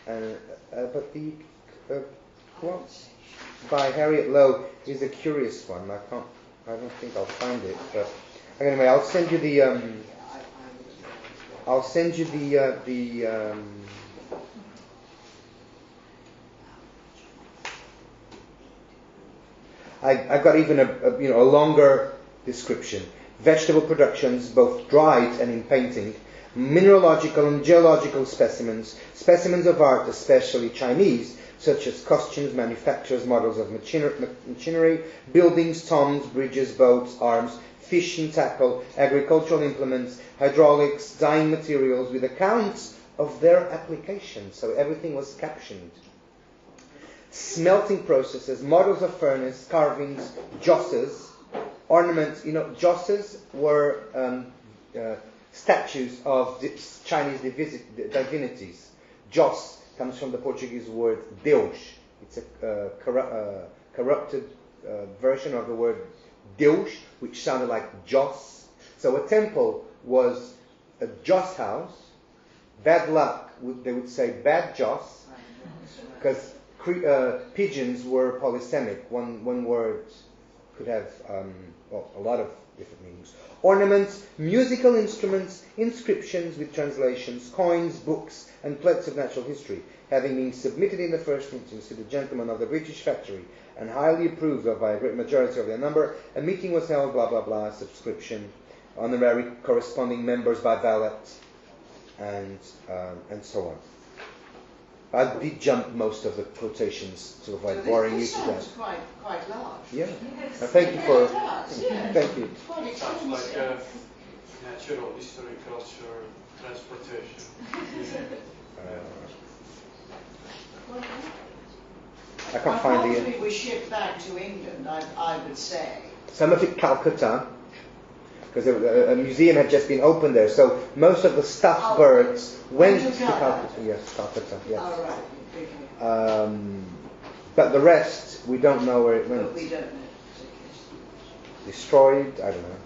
But the quote by Harriet Lowe is a curious one. I don't think I'll find it. But anyway, I'll send you the. I've got even a longer description. Vegetable productions, both dried and in painting, mineralogical and geological specimens, specimens of art, especially Chinese, such as costumes, manufactures, models of machinery, buildings, tombs, bridges, boats, arms, fishing tackle, agricultural implements, hydraulics, dyeing materials, with accounts of their application. So everything was captioned. Smelting processes, models of furnace, carvings, josses, ornaments. Josses were statues of Chinese divinities. Joss comes from the Portuguese word Deus. It's a corrupted version of the word Deus, which sounded like Joss. So a temple was a Joss house. Bad luck, they would say bad Joss, because pigeons were polysemic. One word could have a lot of different meanings. Ornaments, musical instruments, inscriptions with translations, coins, books, and plates of natural history, having been submitted in the first instance to the gentlemen of the British factory and highly approved of by a great majority of their number, a meeting was held, blah, blah, blah, subscription, honorary corresponding members by ballot, and so on. I did jump most of the quotations to avoid boring you to death. This sounds quite large. Yeah. Thank you for. Yeah. Thank you. Quite Sounds like extensive. natural history, culture, transportation. I can't find the. Probably was shipped back to England, I would say. Some of it Calcutta, because a museum had just been opened there. So most of the stuffed birds went to Calcutta. Yes, Calcutta. Yes. All right. But the rest, we don't know where it went. But we don't know. Destroyed? I don't know.